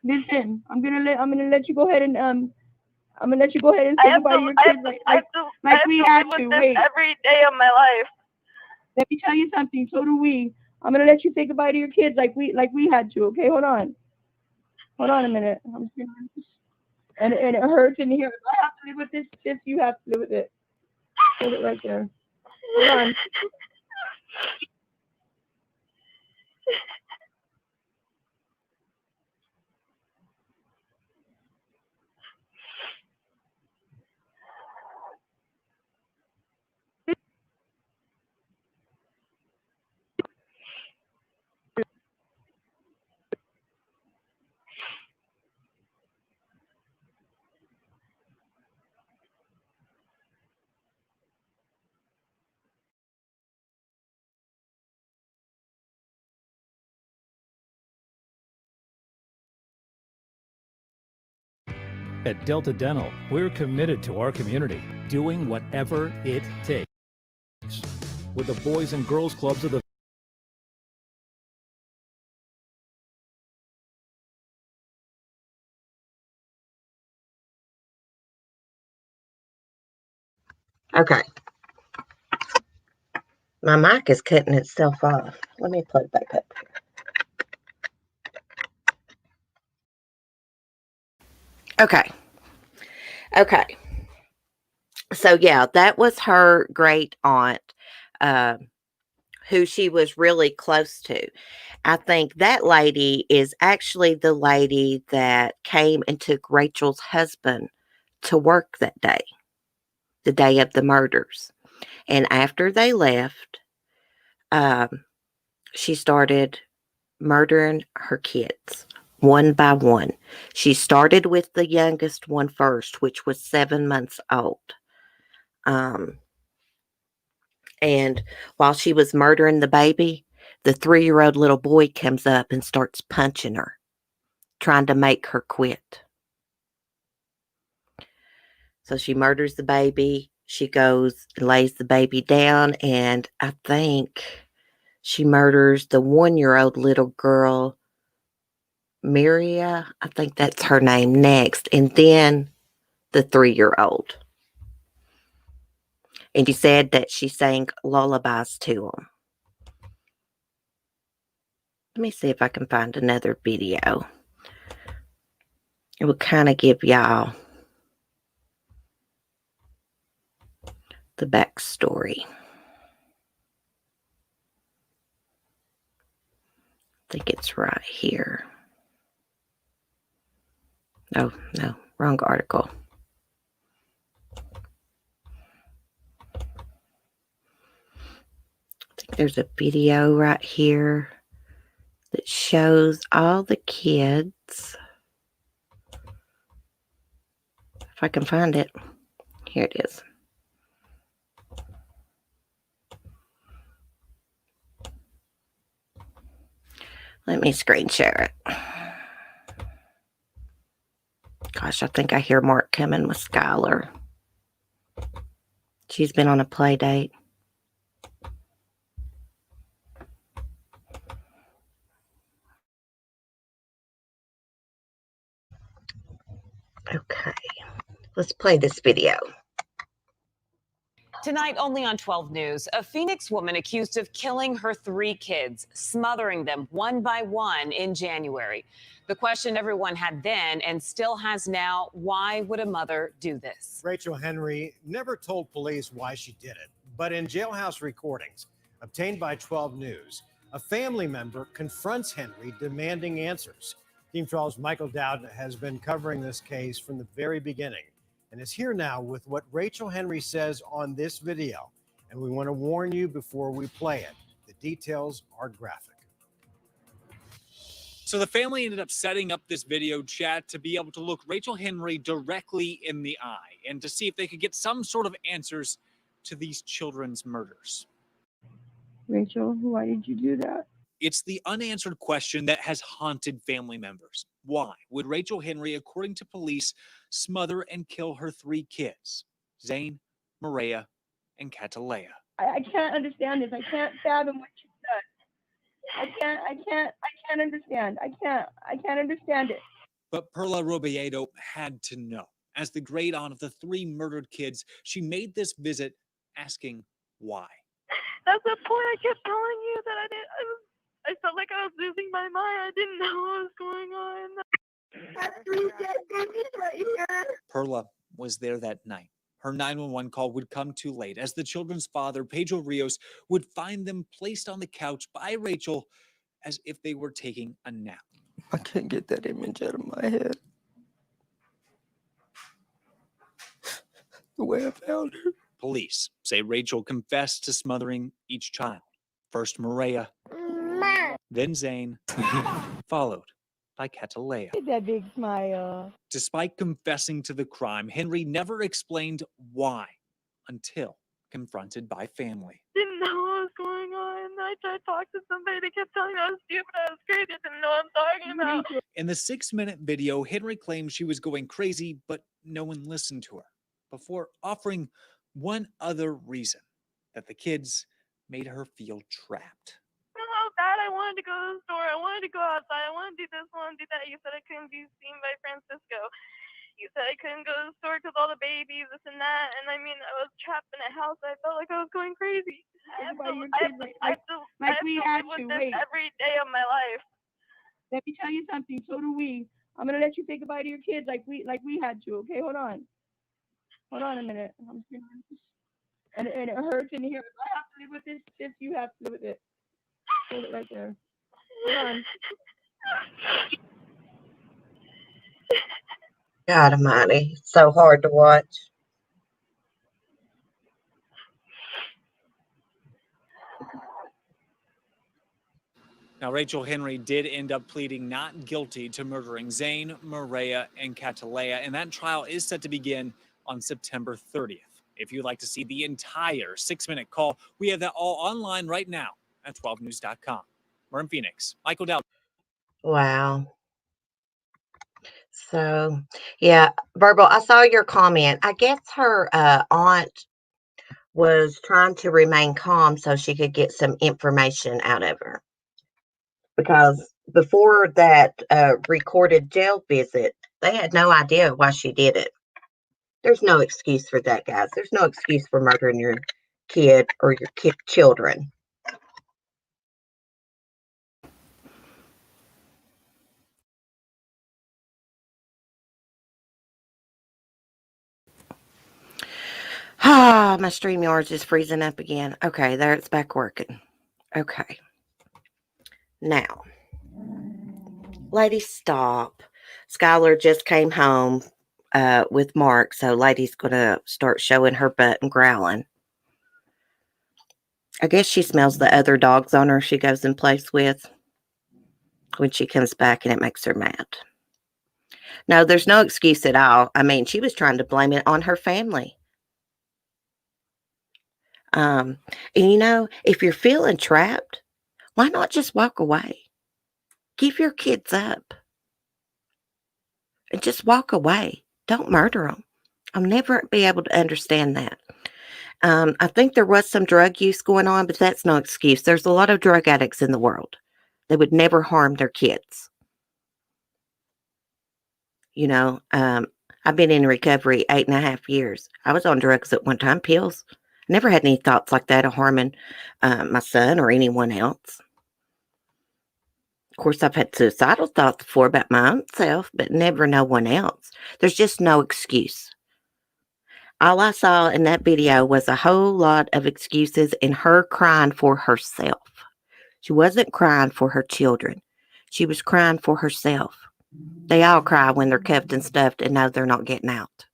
Speaker 2: Listen, I'm gonna let you go ahead and say goodbye to your kids like we had to. Wait.
Speaker 3: Every day of my life.
Speaker 2: Let me tell you something. So do we. I'm gonna let you say goodbye to your kids like we had to. Okay, hold on a minute. And it hurts in here. I have to live with this. Sis, you have to live with it. Hold it right there. Hold on.
Speaker 4: At Delta Dental, we're committed to our community, doing whatever it takes. With the Boys and Girls Clubs of the
Speaker 1: Okay. My mic is cutting itself off. Let me plug back up. Okay. So yeah, that was her great aunt, who she was really close to. I think that lady is actually the lady that came and took Rachel's husband to work that day, the day of the murders. And after they left, she started murdering her kids one by one. She started with the youngest one first, which was 7 months old. And while she was murdering the baby, the 3-year-old little boy comes up and starts punching her, trying to make her quit. So she murders the baby. She goes and lays the baby down, and I think she murders the 1-year-old little girl, Miria. I think that's her name, next, and then the 3-year-old. And she said that she sang lullabies to them. Let me see if I can find another video. It will kind of give y'all the backstory. think it's right here. No, wrong article. I think there's a video right here that shows all the kids. If I can find it. Here it is. Let me screen share it. Gosh, I think I hear Mark coming with Skylar. She's been on a play date. Okay, let's play this video.
Speaker 5: Tonight, only on 12 News, a Phoenix woman accused of killing her 3 kids, smothering them one by one in January. The question everyone had then and still has now, why would a mother do this?
Speaker 6: Rachel Henry never told police why she did it, but in jailhouse recordings obtained by 12 News, a family member confronts Henry demanding answers. Team 12's Michael Dowd has been covering this case from the very beginning and is here now with what Rachel Henry says on this video. And we want to warn you before we play it. The details are graphic.
Speaker 7: So the family ended up setting up this video chat to be able to look Rachel Henry directly in the eye and to see if they could get some sort of answers to these children's murders.
Speaker 2: Rachel, why did you do that?
Speaker 7: It's the unanswered question that has haunted family members. Why would Rachel Henry, according to police, smother and kill her 3 kids, Zane, Maria, and Catalea?
Speaker 2: I can't understand this. I can't fathom what you said. I can't understand. I can't understand it.
Speaker 7: But Perla Robiedo had to know. As the great aunt of the 3 murdered kids, she made this visit asking why.
Speaker 3: That's the point I kept telling you that I felt like I was losing my mind. I didn't know what was going on.
Speaker 7: Perla was there that night. Her 911 call would come too late as the children's father, Pedro Rios, would find them placed on the couch by Rachel as if they were taking a nap.
Speaker 8: I can't get that image out of my head. The way I found her.
Speaker 7: Police say Rachel confessed to smothering each child. First Maria, then Zane, followed by Catalea.
Speaker 2: That big smile.
Speaker 7: Despite confessing to the crime, Henry never explained why until confronted by family.
Speaker 3: Didn't know what was going on. I tried to talk to somebody. They kept telling me I was stupid. I was crazy. I didn't know what I'm talking about.
Speaker 7: In the 6-minute video, Henry claimed she was going crazy, but no one listened to her, before offering one other reason, that the kids made her feel trapped.
Speaker 3: You know how bad I wanted to go to the store. I wanted to go outside. I wanted to do this, I wanted to do that. You said I couldn't be seen by Francisco. You said I couldn't go to the store because all the babies, this and that. And I mean, I was trapped in a house. I felt like I was going crazy. I have to live with this every day of my life.
Speaker 2: Let me tell you something. So do we. I'm gonna let you say goodbye to your kids like we had to. Okay, hold on. Hold on a minute. And it hurts in here. I have to live with this. You have to live with it. Hold it right there. Hold on.
Speaker 1: God almighty, it's so hard to watch.
Speaker 7: Now, Rachel Henry did end up pleading not guilty to murdering Zane, Maria, and Catalea, and that trial is set to begin on September 30th. If you'd like to see the entire 6-minute call, we have that all online right now at 12news.com. We're in Phoenix. Michael Dowd.
Speaker 1: Wow. So, yeah, Verbal, I saw your comment. I guess her aunt was trying to remain calm so she could get some information out of her. Because before that recorded jail visit, they had no idea why she did it. There's no excuse for that, guys. There's no excuse for murdering your kid or your children. Ah, my StreamYard's is freezing up again. Okay, there it's back working. Okay. Now, Lady, stop. Skylar just came home with Mark, so Lady's going to start showing her butt and growling. I guess she smells the other dogs on her she goes and plays with when she comes back, and it makes her mad. No, there's no excuse at all. I mean, she was trying to blame it on her family. And if you're feeling trapped, why not just walk away? Give your kids up and just walk away. Don't murder them. I'll never be able to understand that. I think there was some drug use going on, but that's no excuse. There's a lot of drug addicts in the world. They would never harm their kids. I've been in recovery 8.5 years. I was on drugs at one time, pills. Never had any thoughts like that of harming my son or anyone else. Of course, I've had suicidal thoughts before about my own self, but never no one else. There's just no excuse. All I saw in that video was a whole lot of excuses and her crying for herself. She wasn't crying for her children. She was crying for herself. They all cry when they're cuffed and stuffed and know they're not getting out.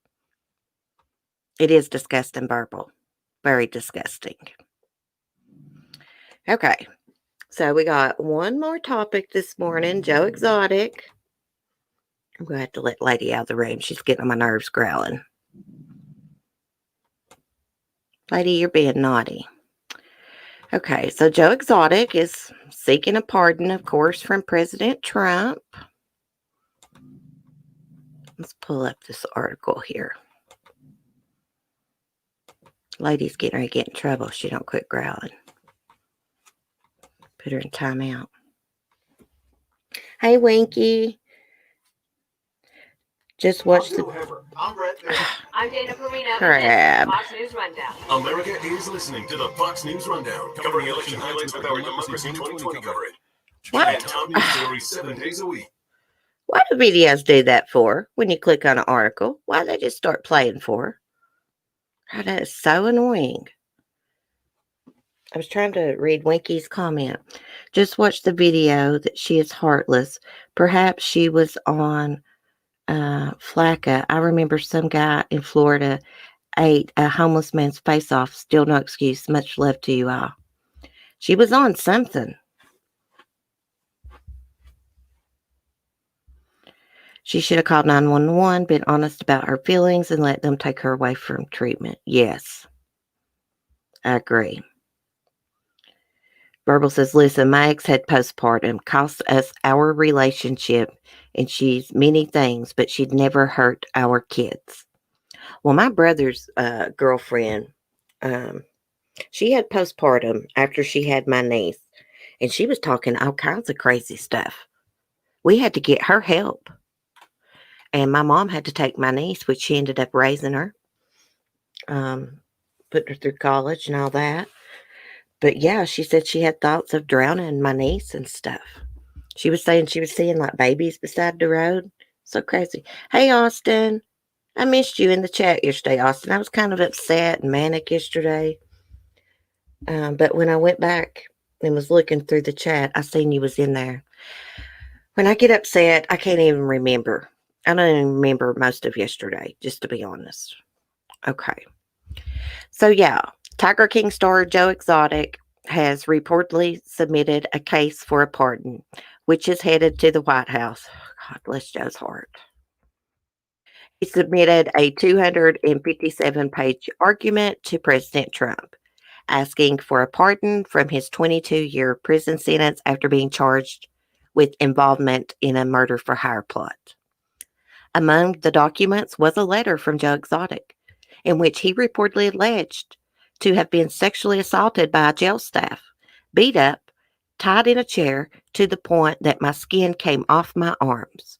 Speaker 1: It is disgusting, verbal. Very disgusting. Okay. So we got one more topic this morning. Joe Exotic. I'm going to have to let Lady out of the room. She's getting on my nerves growling. Lady, you're being naughty. Okay, so Joe Exotic is seeking a pardon, of course, from President Trump. Let's pull up this article here. Lady's getting ready to get in trouble if she don't quit growling. Put her in timeout. Hey, Winky. Just watch the...
Speaker 9: I'm Dana Perino.
Speaker 1: Crap.
Speaker 9: Fox News Rundown.
Speaker 10: America is listening to the Fox News Rundown, covering election highlights with our Democracy 2020 coverage.
Speaker 1: What?
Speaker 10: And top news stories 7 days a week.
Speaker 1: Why do videos do that for? When you click on an article, why do they just start playing for? Oh, that is so annoying. I was trying to read Winky's comment. Just watch the video that she is heartless. Perhaps she was on Flacca. I remember some guy in Florida ate a homeless man's face off. Still no excuse. Much love to you all. She was on something. She should have called 911, been honest about her feelings, and let them take her away from treatment. Yes. I agree. Verbal says, listen, my ex had postpartum, cost us our relationship, and she's many things, but she'd never hurt our kids. Well, my brother's girlfriend, she had postpartum after she had my niece, and she was talking all kinds of crazy stuff. We had to get her help. And my mom had to take my niece, which she ended up raising her, putting her through college and all that. But yeah, she said she had thoughts of drowning my niece and stuff. She was saying she was seeing like babies beside the road. So crazy. Hey, Austin. I missed you in the chat yesterday, Austin. I was kind of upset and manic yesterday. But when I went back and was looking through the chat, I seen you was in there. When I get upset, I can't even remember. I don't even remember most of yesterday, just to be honest. Okay. So, yeah, Tiger King star Joe Exotic has reportedly submitted a case for a pardon, which is headed to the White House. God bless Joe's heart. He submitted a 257-page argument to President Trump, asking for a pardon from his 22-year prison sentence after being charged with involvement in a murder-for-hire plot. Among the documents was a letter from Joe Exotic, in which he reportedly alleged to have been sexually assaulted by a jail staff, beat up, tied in a chair to the point that my skin came off my arms.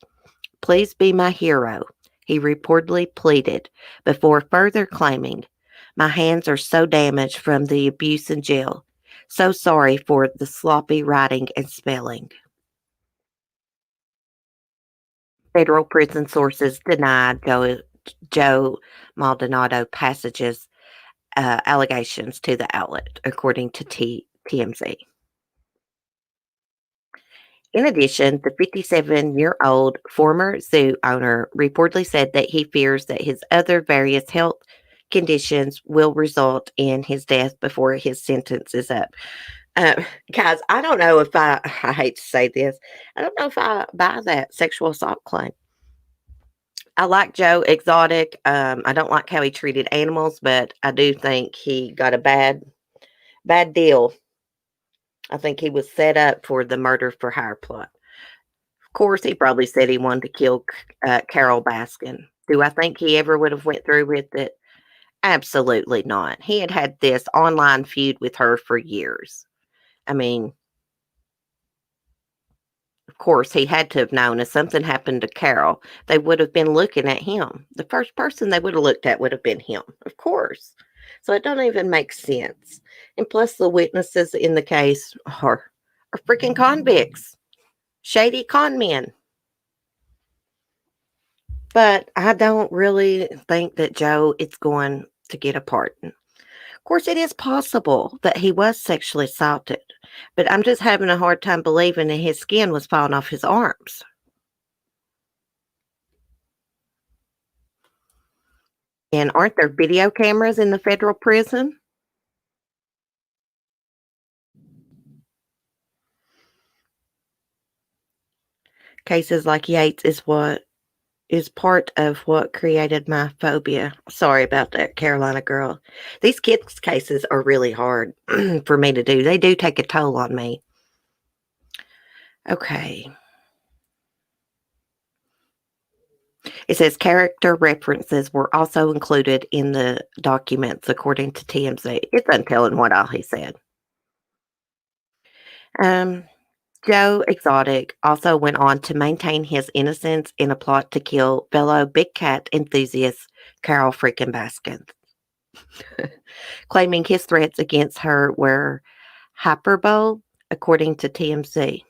Speaker 1: Please be my hero, he reportedly pleaded, before further claiming, my hands are so damaged from the abuse in jail. So sorry for the sloppy writing and spelling. Federal prison sources denied Joe Maldonado Passage's allegations to the outlet, according to TMZ. In addition, the 57-year-old former zoo owner reportedly said that he fears that his other various health conditions will result in his death before his sentence is up. Guys, I don't know if I hate to say this, I don't know if I buy that sexual assault claim. I like Joe Exotic. I don't like how he treated animals, but I do think he got a bad deal. I think he was set up for the murder for hire plot. Of course, he probably said he wanted to kill Carol Baskin. Do I think he ever would have went through with it? Absolutely not. He had this online feud with her for years. I mean, of course, he had to have known if something happened to Carol, they would have been looking at him. The first person they would have looked at would have been him, of course. So it don't even make sense. And plus, the witnesses in the case are freaking convicts, shady con men. But I don't really think that Joe is going to get a pardon. Of course, it is possible that he was sexually assaulted, but I'm just having a hard time believing that his skin was falling off his arms. And aren't there video cameras in the federal prison? Cases like Yates is part of what created my phobia. Sorry about that, Carolina girl. These kids' cases are really hard for me to do. They do take a toll on me. Okay. It says character references were also included in the documents, according to TMZ. It's untelling what all he said. Joe Exotic also went on to maintain his innocence in a plot to kill fellow big cat enthusiast Carol freaking Baskin, claiming his threats against her were hyperbole, according to TMZ.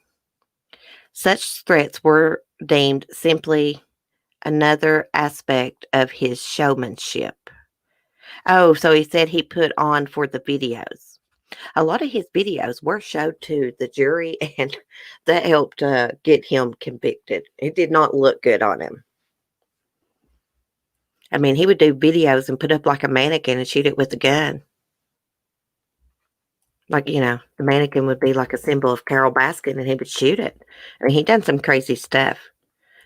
Speaker 1: Such threats were deemed simply another aspect of his showmanship. Oh, so he said he put on for the videos. A lot of his videos were showed to the jury, and that helped get him convicted. It did not look good on him. I mean, he would do videos and put up like a mannequin and shoot it with a gun. Like, the mannequin would be like a symbol of Carol Baskin, and he would shoot it. I mean, he done some crazy stuff.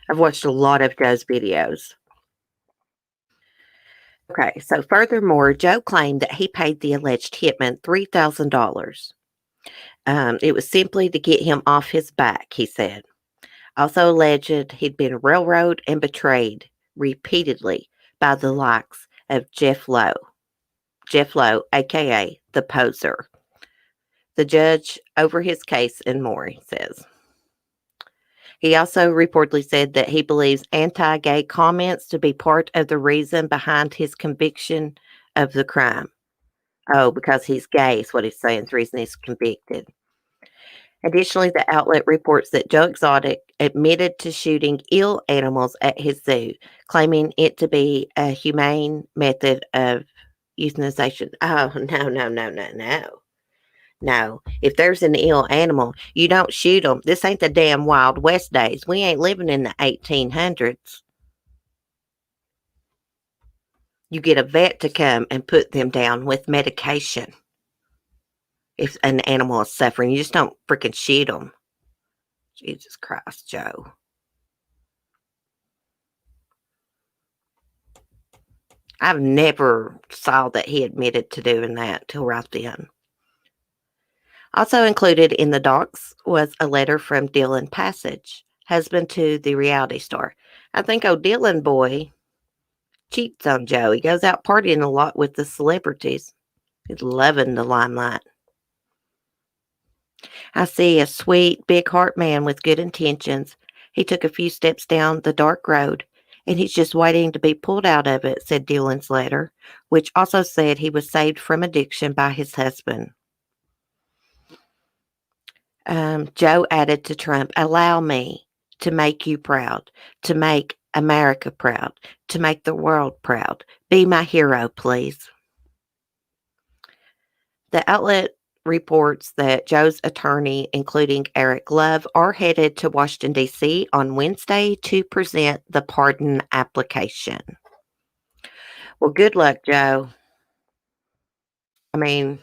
Speaker 1: I've watched a lot of Joe's videos. Okay, so furthermore, Joe claimed that he paid the alleged hitman $3,000. It was simply to get him off his back, he said. Also alleged he'd been railroaded and betrayed repeatedly by the likes of Jeff Lowe, a.k.a. the Poser. The judge over his case and more, he says. He also reportedly said that he believes anti-gay comments to be part of the reason behind his conviction of the crime. Oh, because he's gay is what he's saying. It's the reason he's convicted. Additionally, the outlet reports that Joe Exotic admitted to shooting ill animals at his zoo, claiming it to be a humane method of euthanization. Oh, no. No, if there's an ill animal, you don't shoot them. This ain't the damn Wild West days. We ain't living in the 1800s. You get a vet to come and put them down with medication. If an animal is suffering, you just don't freaking shoot them. Jesus Christ, Joe. I've never saw that he admitted to doing that till right then. Also included in the docs was a letter from Dylan Passage, husband to the reality star. I think Dylan boy cheats on Joe. He goes out partying a lot with the celebrities. He's loving the limelight. I see a sweet, big heart man with good intentions. He took a few steps down the dark road, and he's just waiting to be pulled out of it, said Dylan's letter, which also said he was saved from addiction by his husband. Joe added to Trump, allow me to make you proud, to make America proud, to make the world proud. Be my hero, please. The outlet reports that Joe's attorney, including Eric Love, are headed to Washington, D.C. on Wednesday to present the pardon application. Well, good luck, Joe. I mean,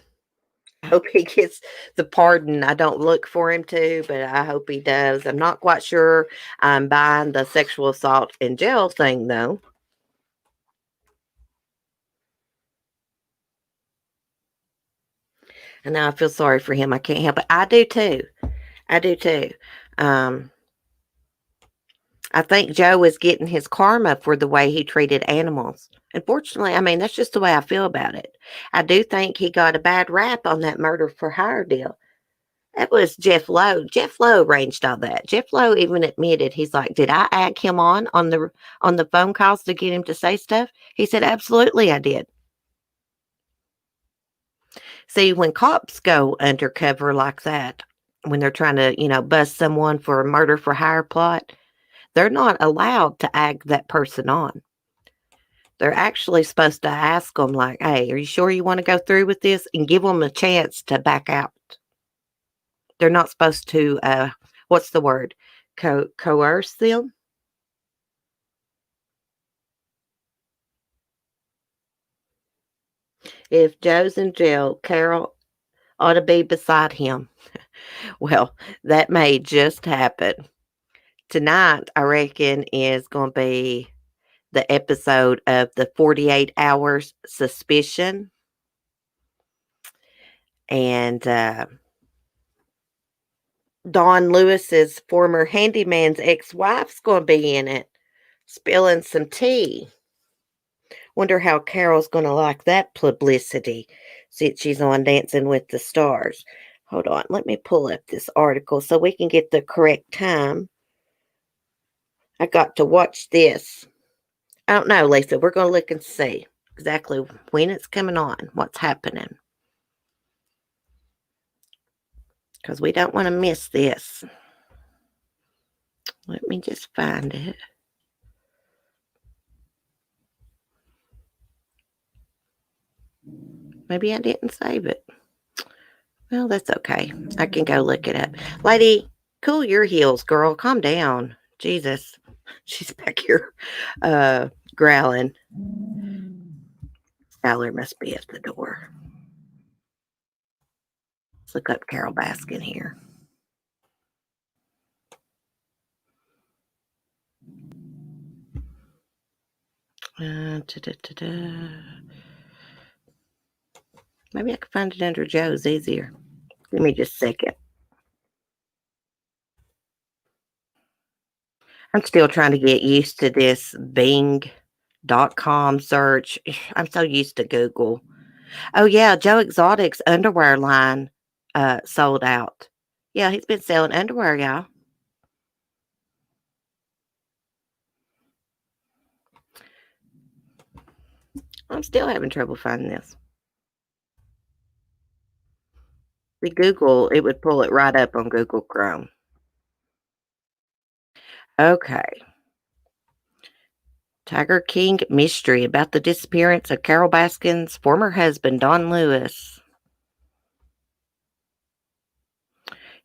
Speaker 1: I hope he gets the pardon. I don't look for him to, but I hope he does. I'm not quite sure I'm buying the sexual assault in jail thing, though. And now I feel sorry for him. I can't help it. I do too. I do too. I think Joe is getting his karma for the way he treated animals. Unfortunately, I mean, that's just the way I feel about it. I do think he got a bad rap on that murder for hire deal. That was Jeff Lowe. Jeff Lowe arranged all that. Jeff Lowe even admitted, he's like, did I ag him on the phone calls to get him to say stuff? He said, absolutely I did. See, when cops go undercover like that, when they're trying to, bust someone for a murder for hire plot, they're not allowed to ag that person on. They're actually supposed to ask them like, hey, are you sure you want to go through with this? And give them a chance to back out. They're not supposed to, what's the word? Coerce them? If Joe's in jail, Carol ought to be beside him. Well, that may just happen. Tonight, I reckon, is going to be the episode of the 48 Hours Suspicion. And Don Lewis's former handyman's ex-wife's going to be in it, spilling some tea. Wonder how Carol's going to like that publicity since she's on Dancing with the Stars. Hold on, let me pull up this article so we can get the correct time. I got to watch this. I don't know, Lisa. We're going to look and see exactly when it's coming on, what's happening. Because we don't want to miss this. Let me just find it. Maybe I didn't save it. Well, that's okay. I can go look it up. Lady, cool your heels, girl. Calm down. Jesus. She's back here growling. Fowler must be at the door. Let's look up Carol Baskin here. Maybe I can find it under Joe's easier. Give me just a second. I'm still trying to get used to this Bing.com search. I'm so used to Google. Oh, yeah, Joe Exotic's underwear line sold out. Yeah, he's been selling underwear, y'all. I'm still having trouble finding this. The Google, it would pull it right up on Google Chrome. Okay. Tiger King mystery about the disappearance of Carol Baskin's former husband, Don Lewis.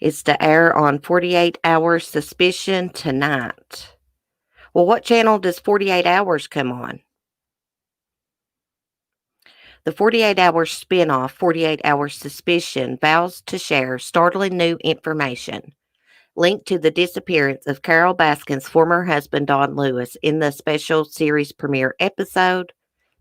Speaker 1: It's to air on 48 Hours Suspicion tonight. Well, what channel does 48 Hours come on? The 48 Hours spinoff, 48 Hours Suspicion, vows to share startling new information linked to the disappearance of Carol Baskin's former husband, Don Lewis, in the special series premiere episode,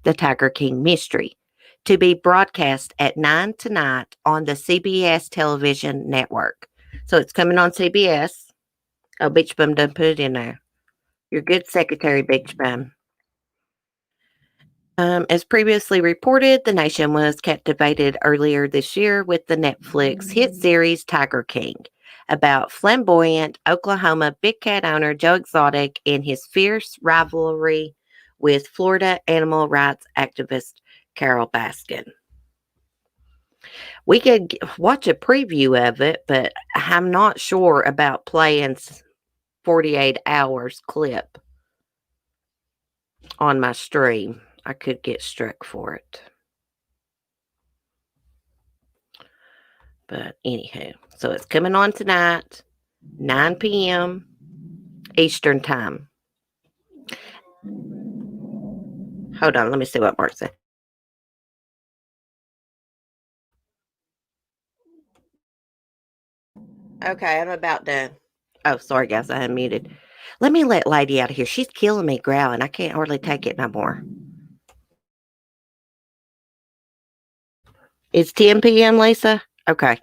Speaker 1: The Tiger King Mystery, to be broadcast at 9 tonight on the CBS television network. So it's coming on CBS. Oh, Beach Bum done put it in there. Your good secretary, Beach Bum. As previously reported, the nation was captivated earlier this year with the Netflix hit series Tiger King, about flamboyant Oklahoma big cat owner Joe Exotic and his fierce rivalry with Florida animal rights activist Carol Baskin. We could watch a preview of it, but I'm not sure about playing 48 hours clip on my stream. I could get struck for it. But anywho, so it's coming on tonight, 9 p.m. Eastern time. Hold on, let me see what Mark said. Okay, I'm about done. Oh, sorry, guys, I unmuted. Let me let Lady out of here. She's killing me growling. I can't hardly take it no more. It's 10 p.m., Lisa? Okay.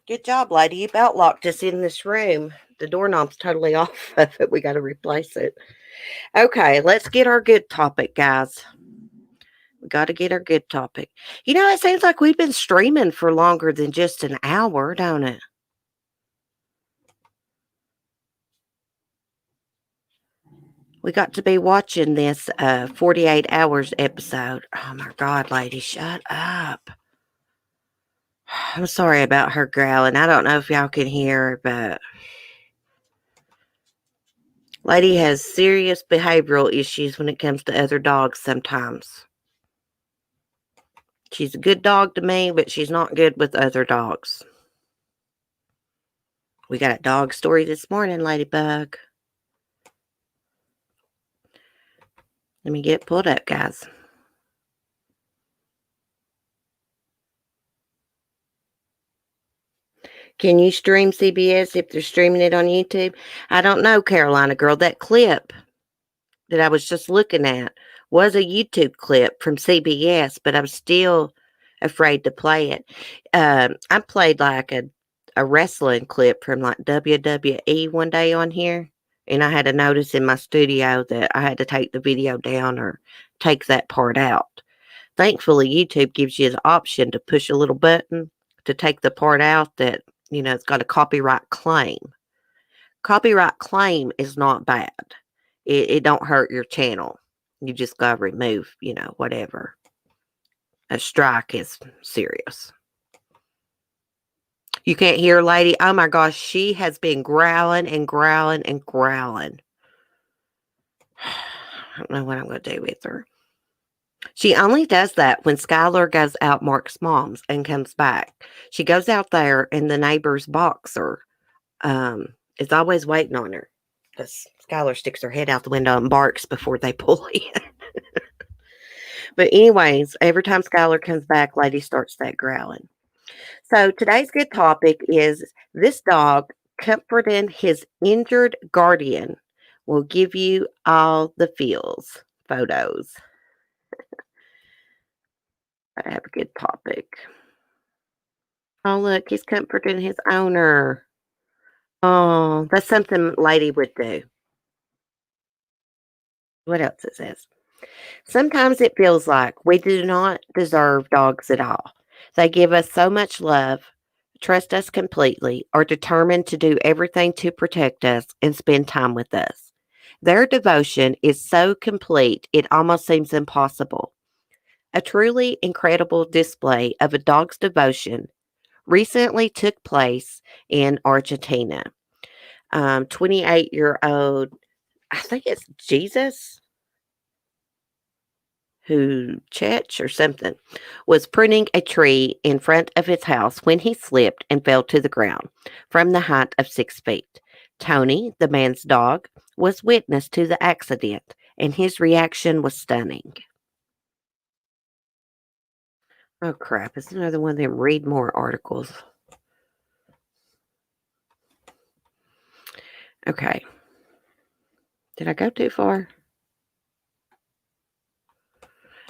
Speaker 1: Good job, lady. You've outlocked us in this room. The doorknob's totally off of it. We got to replace it. Okay, let's get our good topic, guys. We got to get our good topic. You know, it seems like we've been streaming for longer than just an hour, don't it? We got to be watching this 48 hours episode. Oh, my God, lady, shut up. I'm sorry about her growling. I don't know if y'all can hear her, but lady has serious behavioral issues when it comes to other dogs sometimes. She's a good dog to me, but she's not good with other dogs. We got a dog story this morning, Ladybug. Let me get it pulled up, guys. Can you stream CBS if they're streaming it on YouTube? I don't know, Carolina girl. That clip that I was just looking at was a YouTube clip from CBS, but I'm still afraid to play it. I played like a wrestling clip from like WWE one day on here, and I had a notice in my studio that I had to take the video down or take that part out. Thankfully, YouTube gives you the option to push a little button to take the part out that, you know, it's got a copyright claim. Copyright claim is not bad. It don't hurt your channel. You just got to remove, you know, whatever. A strike is serious. You can't hear lady. Oh my gosh, she has been growling and growling and growling. I don't know what I'm going to do with her. She only does that when Skylar goes out Mark's mom's and comes back. She goes out there and the neighbor's boxer is always waiting on her. Because Skylar sticks her head out the window and barks before they pull in. But anyways, every time Skylar comes back, lady starts that growling. So today's good topic is this dog comforting his injured guardian will give you all the feels. Photos. I have a good topic. Oh, look, he's comforting his owner. Oh, that's something lady would do. What else it says? Sometimes it feels like we do not deserve dogs at all. They give us so much love, trust us completely, are determined to do everything to protect us and spend time with us. Their devotion is so complete, it almost seems impossible. A truly incredible display of a dog's devotion recently took place in Argentina. 28-year-old, I think it's Jesus, who Chech or something, was pruning a tree in front of his house when he slipped and fell to the ground from the height of 6 feet. Tony, the man's dog, was witness to the accident, and his reaction was stunning. Oh, crap. It's another one of them read more articles. Okay. Did I go too far?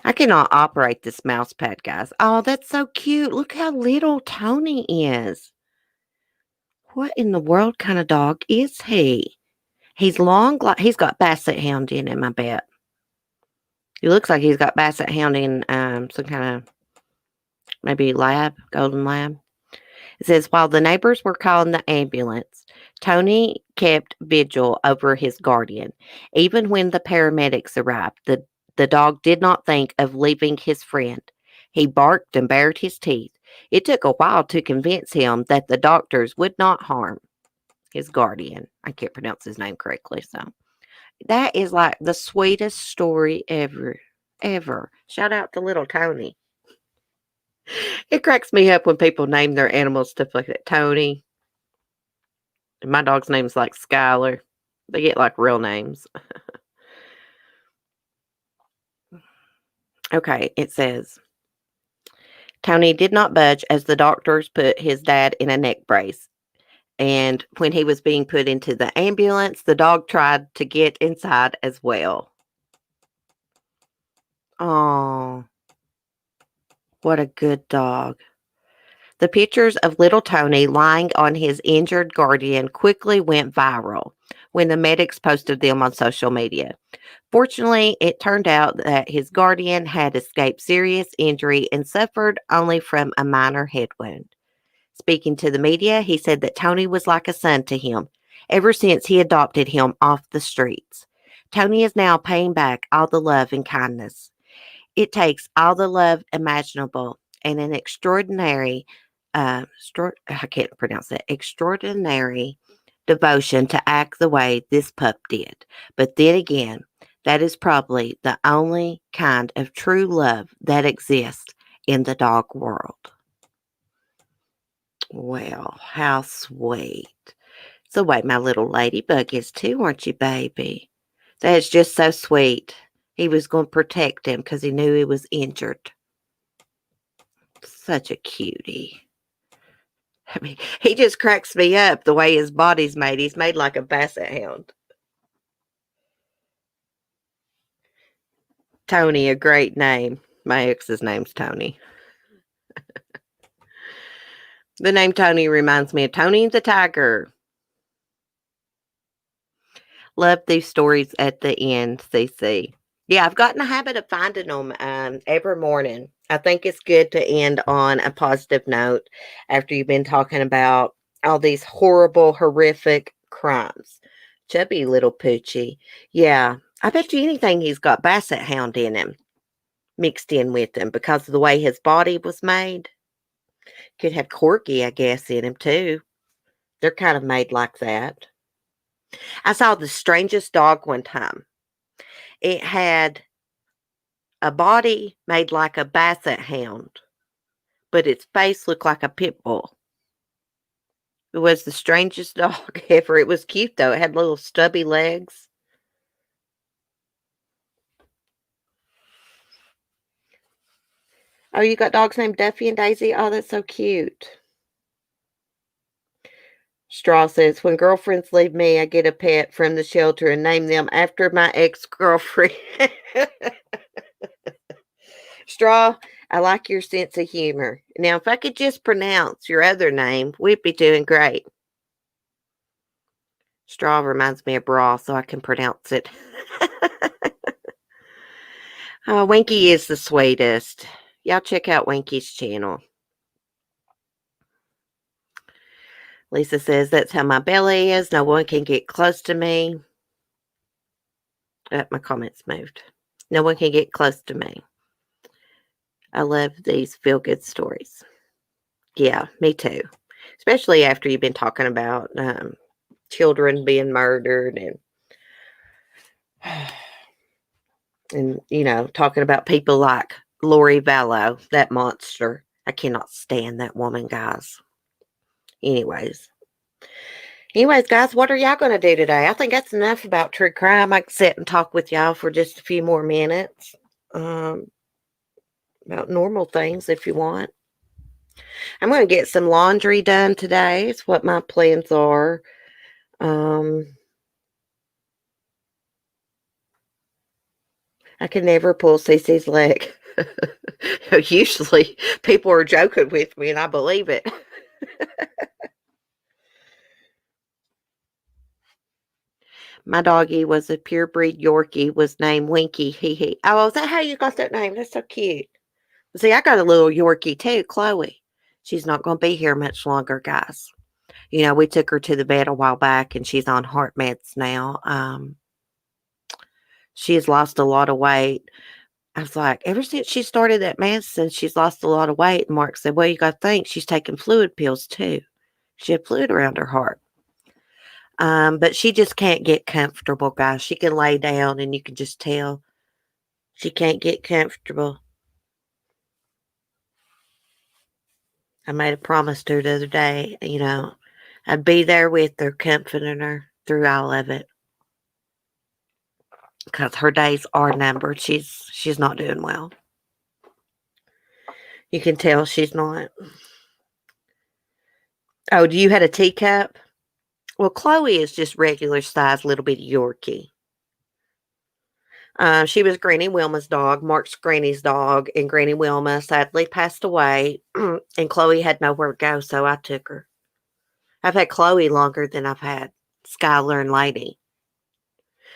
Speaker 1: I cannot operate this mouse pad, guys. Oh, that's so cute. Look how little Tony is. What in the world kind of dog is he? He's long, like he's got basset hound in him, I bet. He looks like he's got basset hound in some kind of maybe lab, golden lab. It says, while the neighbors were calling the ambulance, Tony kept vigil over his guardian. Even when the paramedics arrived, the dog did not think of leaving his friend. He barked and bared his teeth. It took a while to convince him that the doctors would not harm his guardian. I can't pronounce his name correctly, so that is like the sweetest story ever. Ever. Shout out to little Tony. It cracks me up when people name their animals stuff like that. Tony. And my dog's name's like Skylar. They get like real names. Okay, it says Tony did not budge as the doctors put his dad in a neck brace. And when he was being put into the ambulance, the dog tried to get inside as well. Oh, what a good dog. The pictures of little Tony lying on his injured guardian quickly went viral when the medics posted them on social media. Fortunately, it turned out that his guardian had escaped serious injury and suffered only from a minor head wound. Speaking to the media, he said that Tony was like a son to him ever since he adopted him off the streets. Tony is now paying back all the love and kindness. It takes all the love imaginable and an extraordinary devotion to act the way this pup did. But then again, that is probably the only kind of true love that exists in the dog world. Well, how sweet. It's the way my little ladybug is too, aren't you, baby? That's just so sweet. He was going to protect him because he knew he was injured. Such a cutie. I mean, he just cracks me up the way his body's made. He's made like a basset hound. Tony, a great name. My ex's name's Tony. The name Tony reminds me of Tony the Tiger. Love these stories at the end, CC. Yeah, I've gotten a habit of finding them every morning. I think it's good to end on a positive note after you've been talking about all these horrible, horrific crimes. Chubby little Poochie. Yeah, I bet you anything he's got basset hound in him, mixed in with him because of the way his body was made. Could have Corgi, I guess, in him too. They're kind of made like that. I saw the strangest dog one time. It had a body made like a basset hound, but its face looked like a pit bull. It was the strangest dog ever. It was cute, though. It had little stubby legs. Oh, you got dogs named Duffy and Daisy? Oh, that's so cute. Straw says, when girlfriends leave me, I get a pet from the shelter and name them after my ex-girlfriend. Straw, I like your sense of humor. Now, if I could just pronounce your other name, we'd be doing great. Straw reminds me of bra, so I can pronounce it. Winky is the sweetest. Y'all check out Winky's channel. Lisa says, that's how my belly is. No one can get close to me. My comments moved. No one can get close to me. I love these feel-good stories. Yeah, me too. Especially after you've been talking about children being murdered and you know, talking about people like Lori Vallow, that monster. I cannot stand that woman, guys. Anyways, guys, what are y'all going to do today? I think that's enough about true crime. I can sit and talk with y'all for just a few more minutes about normal things if you want. I'm going to get some laundry done today. It's what my plans are. I can never pull Cece's leg. Usually people are joking with me and I believe it. My doggie was a purebred Yorkie, was named Winky. He. Oh, is that how you got that name? That's so cute. See, I got a little Yorkie too, Chloe. She's not going to be here much longer, guys. You know, we took her to the vet a while back and she's on heart meds now. She has lost a lot of weight. I was like, ever since she started that medicine, she's lost a lot of weight. And Mark said, well, you got to think she's taking fluid pills too. She had fluid around her heart. But she just can't get comfortable, guys. She can lay down and you can just tell she can't get comfortable. I made a promise to her the other day, I'd be there with her, comforting her through all of it. Because her days are numbered. She's not doing well. You can tell she's not. Oh, do you had a teacup? Well, Chloe is just regular size little bitty Yorkie. She was Granny Wilma's dog, Mark's Granny's dog, and Granny Wilma sadly passed away, and Chloe had nowhere to go, so I took her. I've had Chloe longer than I've had Skylar and Lady.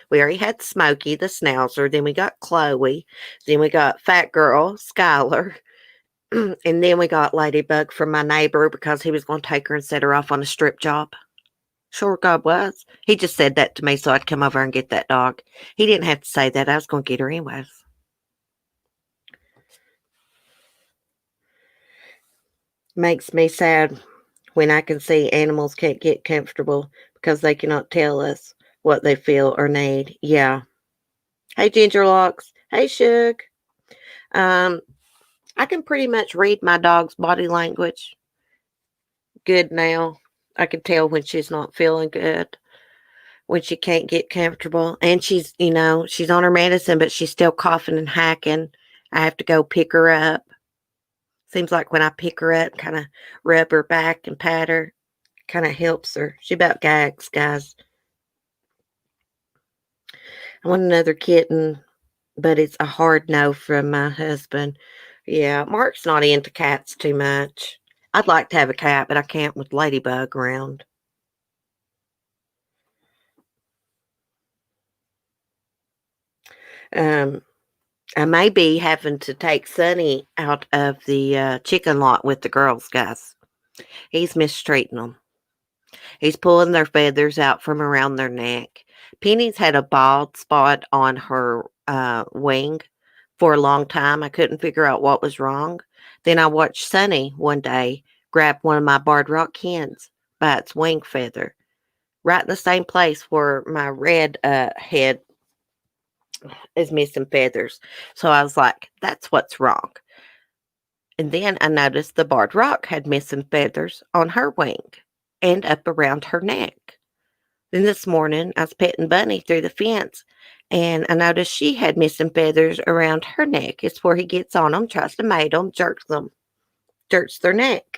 Speaker 1: We already had Smokey, the schnauzer, then we got Chloe, then we got Fat Girl, Skylar, and then we got Ladybug from my neighbor because he was going to take her and set her off on a strip job. Sure God was. He just said that to me so I'd come over and get that dog. He didn't have to say that. I was going to get her anyways. Makes me sad when I can see animals can't get comfortable because they cannot tell us what they feel or need. Yeah. Hey, Gingerlocks. Hey, Shug. I can pretty much read my dog's body language good now. I can tell when she's not feeling good, when she can't get comfortable. And she's on her medicine, but she's still coughing and hacking. I have to go pick her up. Seems like when I pick her up, kind of rub her back and pat her, kind of helps her. She about gags, guys. I want another kitten, but it's a hard no from my husband. Yeah, Mark's not into cats too much. I'd like to have a cat, but I can't with Ladybug around. I may be having to take Sonny out of the chicken lot with the girls, guys. He's mistreating them. He's pulling their feathers out from around their neck. Penny's had a bald spot on her wing for a long time. I couldn't figure out what was wrong. Then I watched Sonny one day grab one of my barred rock hens by its wing feather, right in the same place where my red head is missing feathers. So I was like, that's what's wrong. And then I noticed the barred rock had missing feathers on her wing and up around her neck. Then this morning, I was petting Bunny through the fence, and I noticed she had missing feathers around her neck. It's where he gets on them, tries to mate them, jerks their neck.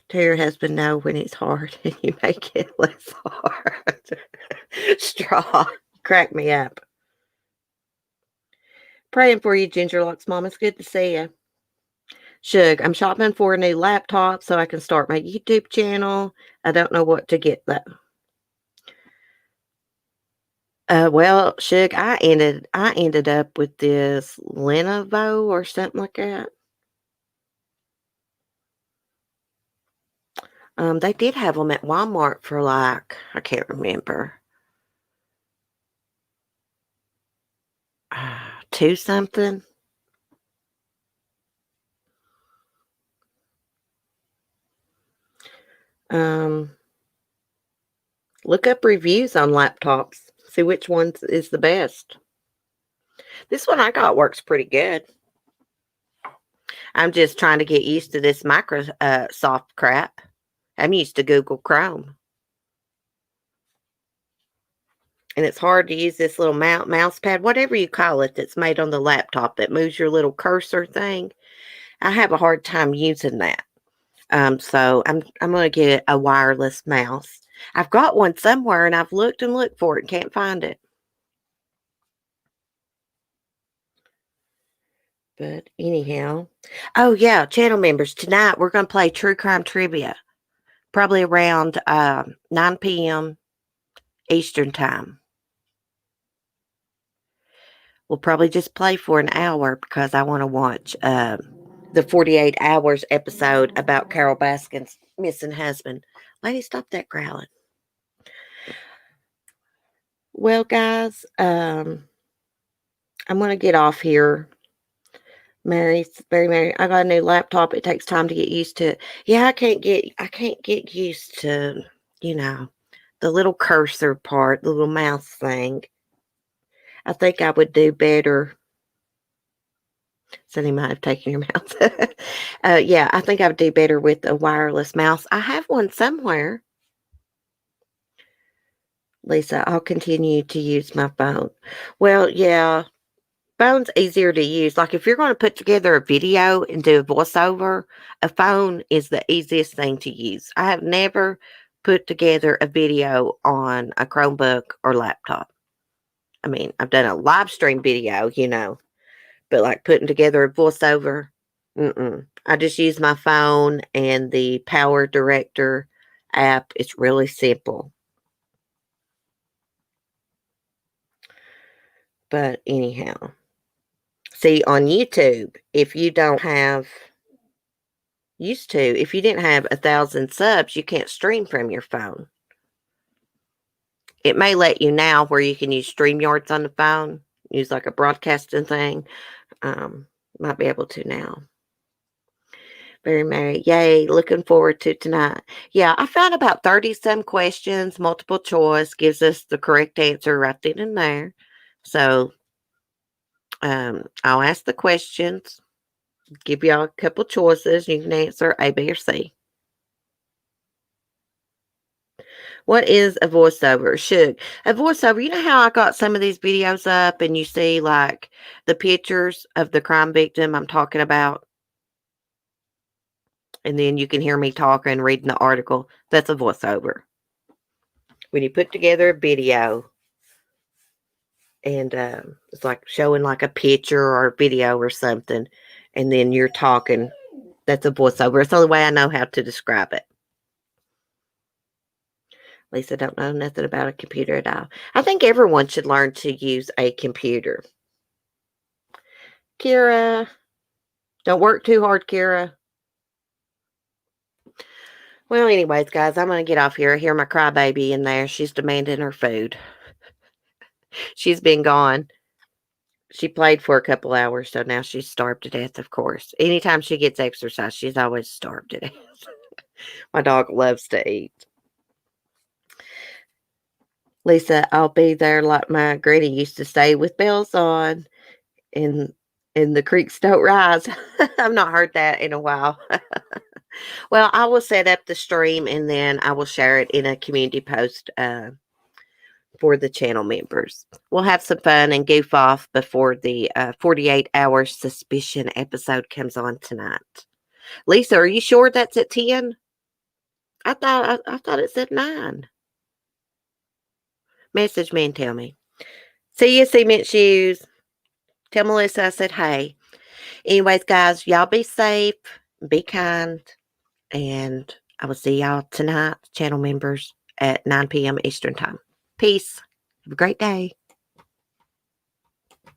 Speaker 1: Tell your husband no when it's hard, and you make it less hard. Straw. Crack me up. Praying for you, Gingerlocks Mom. It's good to see you. Shug, I'm shopping for a new laptop so I can start my YouTube channel. I don't know what to get though. Well, Shug, I ended up with this Lenovo or something like that. They did have them at Walmart for like, I can't remember, $2 something. Look up reviews on laptops. See which one is the best. This one I got works pretty good. I'm just trying to get used to this Microsoft crap. I'm used to Google Chrome. And it's hard to use this little mouse pad, whatever you call it, that's made on the laptop that moves your little cursor thing. I have a hard time using that. So I'm going to get a wireless mouse. I've got one somewhere, and I've looked and looked for it and can't find it. But anyhow, oh yeah, channel members, tonight we're going to play True Crime Trivia, probably around 9 p.m. Eastern Time. We'll probably just play for an hour because I want to watch the 48 Hours episode about Carol Baskin's missing husband. Lady, stop that growling. Well, guys, I'm going to get off here. Very Mary, I got a new laptop. It takes time to get used to it. Yeah, I can't get used to, the little cursor part, the little mouse thing. I think I would do better. Sonny might have taken your mouse. Yeah, I think I would do better with a wireless mouse. I have one somewhere. Lisa, I'll continue to use my phone. Well, yeah, phone's easier to use. Like if you're going to put together a video and do a voiceover, a phone is the easiest thing to use. I have never put together a video on a Chromebook or laptop. I mean, I've done a live stream video, but like putting together a voiceover, I just use my phone and the Power Director app. It's really simple. But anyhow, see on YouTube, if you didn't have 1,000 subs, you can't stream from your phone. It may let you now where you can use StreamYards on the phone, use like a broadcasting thing. Might be able to now. Very merry. Yay. Looking forward to tonight. Yeah, I found about 30 some questions. Multiple choice gives us the correct answer right then and there. So I'll ask the questions, give y'all a couple choices. You can answer A, B, or C. What is a voiceover? A voiceover, you know how I got some of these videos up and you see like the pictures of the crime victim I'm talking about? And then you can hear me talking, reading the article. That's a voiceover. When you put together a video and it's like showing like a picture or a video or something, and then you're talking, that's a voiceover. It's the only way I know how to describe it. Lisa don't know nothing about a computer at all. I think everyone should learn to use a computer. Kira, don't work too hard, Kira. Well, anyways, guys, I'm going to get off here. I hear my crybaby in there. She's demanding her food. She's been gone. She played for a couple hours, so now she's starved to death, of course. Anytime she gets exercise, she's always starved to death. My dog loves to eat. Lisa, I'll be there like my granny used to say, with bells on and the creeks don't rise. I've not heard that in a while. Well, I will set up the stream and then I will share it in a community post for the channel members. We'll have some fun and goof off before the 48-hour suspicion episode comes on tonight. Lisa, are you sure that's at 10? I thought it said 9. Message me and tell me. See you, Cement Shoes. Tell Melissa I said hey. Anyways, guys, y'all be safe, be kind, and I will see y'all tonight, channel members, at 9 p.m. Eastern Time. Peace. Have a great day.